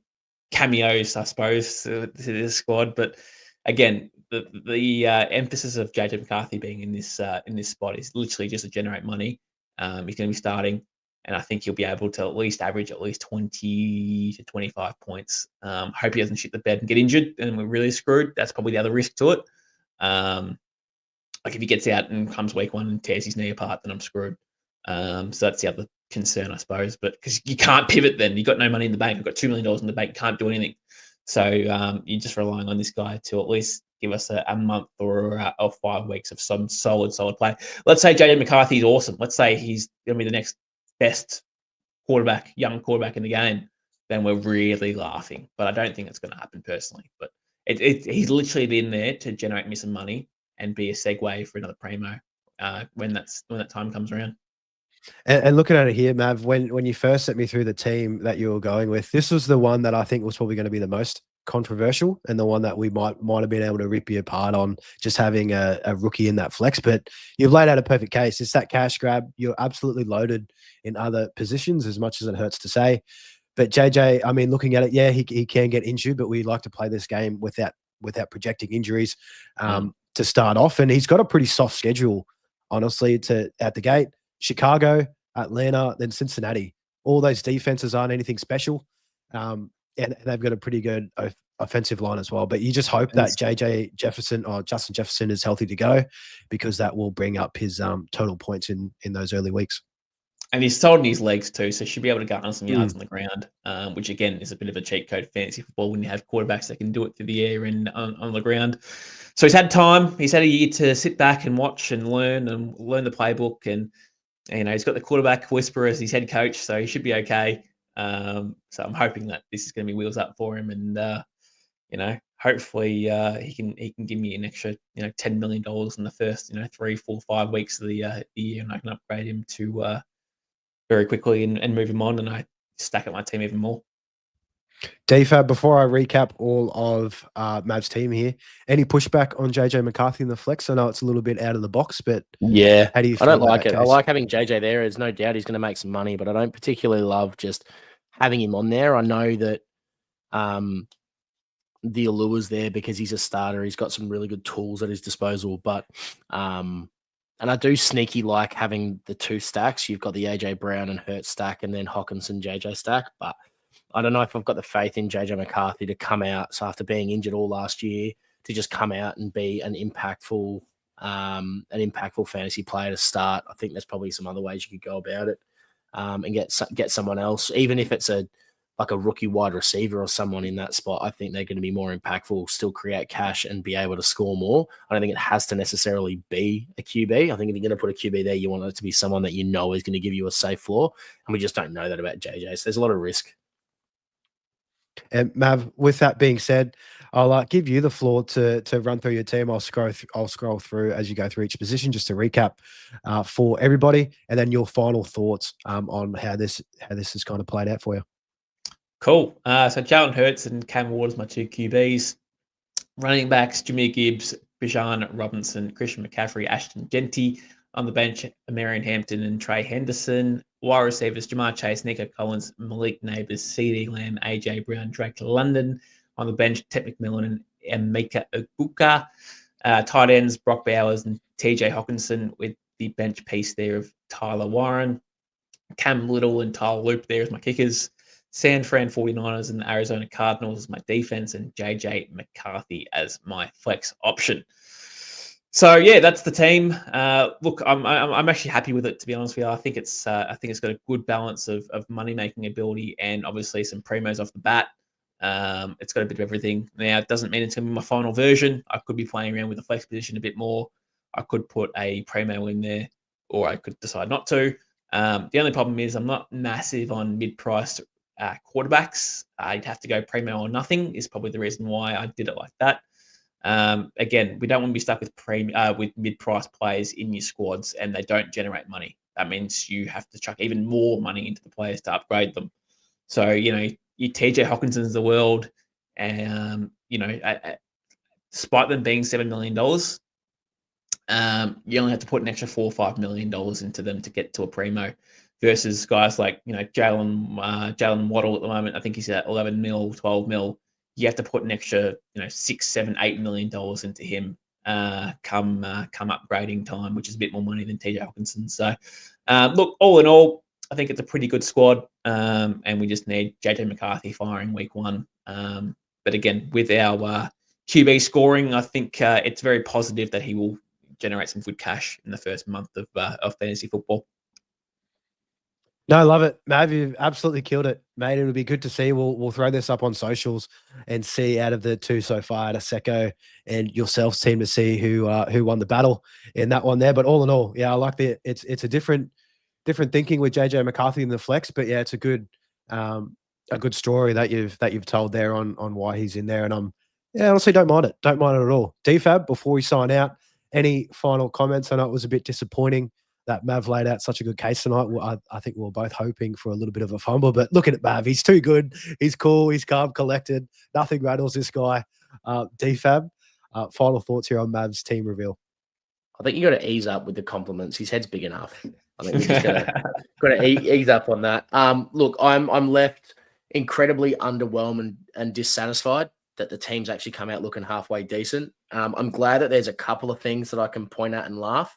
cameos, I suppose, to this squad. But again, the emphasis of JJ McCarthy being in this spot is literally just to generate money. He's going to be starting, and I think he'll be able to at least average at least 20 to 25 points. Hope he doesn't shit the bed and get injured, and we're really screwed. That's probably the other risk to it. Like if he gets out and comes week one and tears his knee apart, then I'm screwed. So that's the other concern, I suppose. But because you can't pivot, then you've got no money in the bank. You've got $2 million in the bank. Can't do anything. So you're just relying on this guy to at least give us a month or 5 weeks of some solid play. Let's say JJ McCarthy is awesome. Let's say he's going to be the next best young quarterback in the game. Then we're really laughing. But I don't think it's going to happen personally. But he's literally been there to generate me some money and be a segue for another primo when that time comes around. And looking at it here, Mav, when you first sent me through the team that you were going with, this was the one that I think was probably going to be the most controversial and the one that we might have been able to rip you apart on, just having a rookie in that flex. But you've laid out a perfect case. It's that cash grab. You're absolutely loaded in other positions, as much as it hurts to say. But JJ, I mean, looking at it, yeah, he can get injured, but we like to play this game without projecting injuries to start off. And he's got a pretty soft schedule, honestly, at the gate. Chicago, Atlanta, then Cincinnati. All those defenses aren't anything special. And they've got a pretty good offensive line as well. But you just hope that JJ Jefferson or Justin Jefferson is healthy to go, because that will bring up his total points in those early weeks. And he's sold in his legs too, so should be able to garner some yards on the ground, which again is a bit of a cheat code fantasy football when you have quarterbacks that can do it through the air and on the ground. So he's had time. He's had a year to sit back and watch and learn the playbook. And he's got the quarterback whisperer as his head coach, so he should be okay. So I'm hoping that this is going to be wheels up for him, and hopefully he can give me an extra $10 million in the first 3, 4, 5 weeks of the year, and I can upgrade him to very quickly and move him on, and I stack up my team even more. DFAB, before I recap all of Mav's team here, any pushback on JJ McCarthy in the flex? I know it's a little bit out of the box, but yeah, how do you feel? I don't like it. Case? I like having JJ there. There's no doubt he's going to make some money, but I don't particularly love just having him on there. I know that the allure's there because he's a starter. He's got some really good tools at his disposal, but and I do sneaky like having the two stacks. You've got the AJ Brown and Hurt stack, and then Hawkinson JJ stack. But I don't know if I've got the faith in JJ McCarthy to come out. So after being injured all last year, to just come out and be an impactful fantasy player to start. I think there's probably some other ways you could go about it, and get someone else, even if it's a rookie wide receiver or someone in that spot. I think they're going to be more impactful, still create cash and be able to score more. I don't think it has to necessarily be a QB. I think if you're going to put a QB there, you want it to be someone that you know is going to give you a safe floor. And we just don't know that about JJ. So there's a lot of risk. And Mav, with that being said, I'll give you the floor to run through your team. I'll scroll through as you go through each position just to recap for everybody, and then your final thoughts on how this has kind of played out for you. Cool. So Jalen Hurts and Cam Ward my two QBs. Running backs, Jameer Gibbs, Bijan Robinson, Christian McCaffrey, Ashton Genty. On the bench, Marion Hampton and Trey Henderson. Wide receivers, Jamar Chase, Nico Collins, Malik Neighbors, CD Lamb, AJ Brown, Drake London. On the bench, Ted McMillan and Mika Oguka. Tight ends, Brock Bowers and TJ Hawkinson, with the bench piece there of Tyler Warren. Cam Little and Tyler Loop there as my kickers. San Fran 49ers and the Arizona Cardinals as my defense, and JJ McCarthy as my flex option. So yeah, that's the team. Look, I'm actually happy with it, to be honest with you. I think it's got a good balance of money making ability and obviously some primos off the bat. It's got a bit of everything. Now, it doesn't mean it's going to be my final version. I could be playing around with the flex position a bit more. I could put a primo in there, or I could decide not to. The only problem is I'm not massive on mid-priced quarterbacks. I'd have to go primo or nothing is probably the reason why I did it like that. Again, we don't want to be stuck with mid-price players in your squads and they don't generate money. That means you have to chuck even more money into the players to upgrade them. So, your TJ Hawkinson's the world, and, despite them being $7 million, you only have to put an extra $4 or $5 million into them to get to a primo. Versus guys like Jalen Waddle at the moment, I think he's at 11 mil, 12 mil. You have to put an extra $6, $7, $8 million into him come upgrading time, which is a bit more money than TJ Hawkinson. So look, all in all, I think it's a pretty good squad, and we just need JJ McCarthy firing week 1. But again, with our QB scoring, I think it's very positive that he will generate some good cash in the first month of fantasy football. No, I love it, Mav. You've absolutely killed it, mate. It'll be good to see. We'll throw this up on socials and see out of the two so far, out of Secko and yourself's team, to see who won the battle in that one there. But all in all, yeah, I like it's a different thinking with JJ McCarthy in the flex. But yeah, it's a good story that you've told there on why he's in there. And honestly don't mind it at all. DFAB, before we sign out, any final comments? I know it was a bit disappointing that Mav laid out such a good case tonight. Well, I think we were both hoping for a little bit of a fumble, but looking at Mav, he's too good. He's cool. He's calm, collected. Nothing rattles this guy. DFAB, final thoughts here on Mav's team reveal. I think you got to ease up with the compliments. His head's big enough. I think we just got to ease up on that. Look, I'm left incredibly underwhelmed and dissatisfied that the team's actually come out looking halfway decent. I'm glad that there's a couple of things that I can point at and laugh.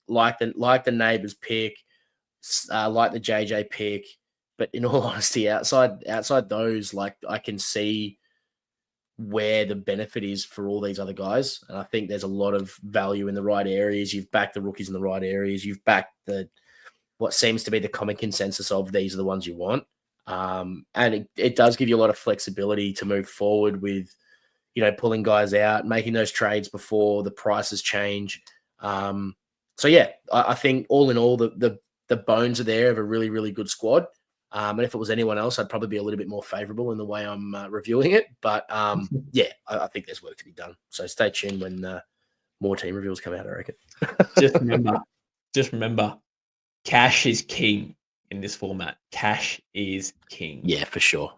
Like the neighbours pick, like the JJ pick, but in all honesty, outside those, like, I can see where the benefit is for all these other guys, and I think there's a lot of value in the right areas. You've backed the rookies in the right areas. You've backed what seems to be the common consensus of these are the ones you want, and it does give you a lot of flexibility to move forward with, pulling guys out, making those trades before the prices change. So yeah, I think all in all, the bones are there of a really, really good squad. And if it was anyone else, I'd probably be a little bit more favorable in the way I'm reviewing it. But yeah, I think there's work to be done. So stay tuned when more team reveals come out, I reckon. Just remember, cash is king in this format. Cash is king. Yeah, for sure.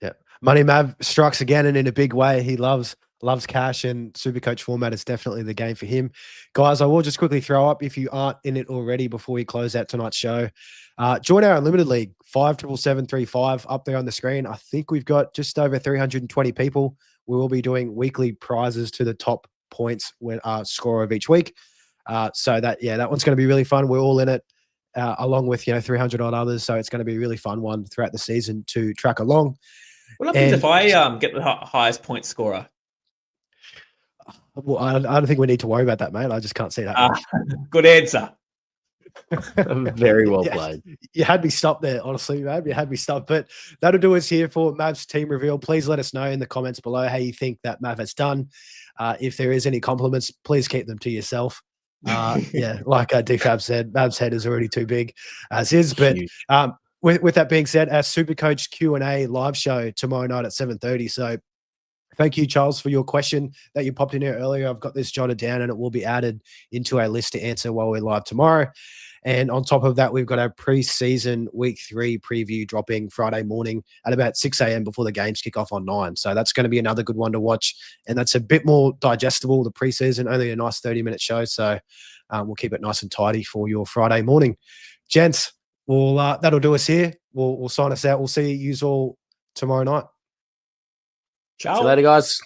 Yeah, Money Mav strikes again, and in a big way. He loves cash, and SuperCoach format is definitely the game for him. Guys, I will just quickly throw up, if you aren't in it already, before we close out tonight's show, join our Unlimited League, 57735 up there on the screen. I think we've got just over 320 people. We will be doing weekly prizes to the top points scorer of each week. So that one's going to be really fun. We're all in it, along with 300 odd others. So it's going to be a really fun one throughout the season to track along. What happens if I get the highest point scorer? Well, I don't think we need to worry about that, mate. I just can't see that. Good answer. Very well played. You had me stop there, honestly, Mav. You had me stop. But that'll do us here for Mav's team reveal. Please let us know in the comments below how you think that Mav has done. If there is any compliments, please keep them to yourself. Yeah, like DFAB said, Mav's head is already too big as is. But with that being said, our SuperCoach Q&A live show tomorrow night at 7:30. So thank you, Charles, for your question that you popped in here earlier. I've got this jotted down, and it will be added into our list to answer while we're live tomorrow. And on top of that, we've got our preseason week 3 preview dropping Friday morning at about 6 a.m. before the games kick off on 9. So that's going to be another good one to watch. And that's a bit more digestible, the preseason, only a nice 30-minute show. So we'll keep it nice and tidy for your Friday morning. Gents, that'll do us here. We'll sign us out. We'll see you all tomorrow night. Ciao. See you later, guys.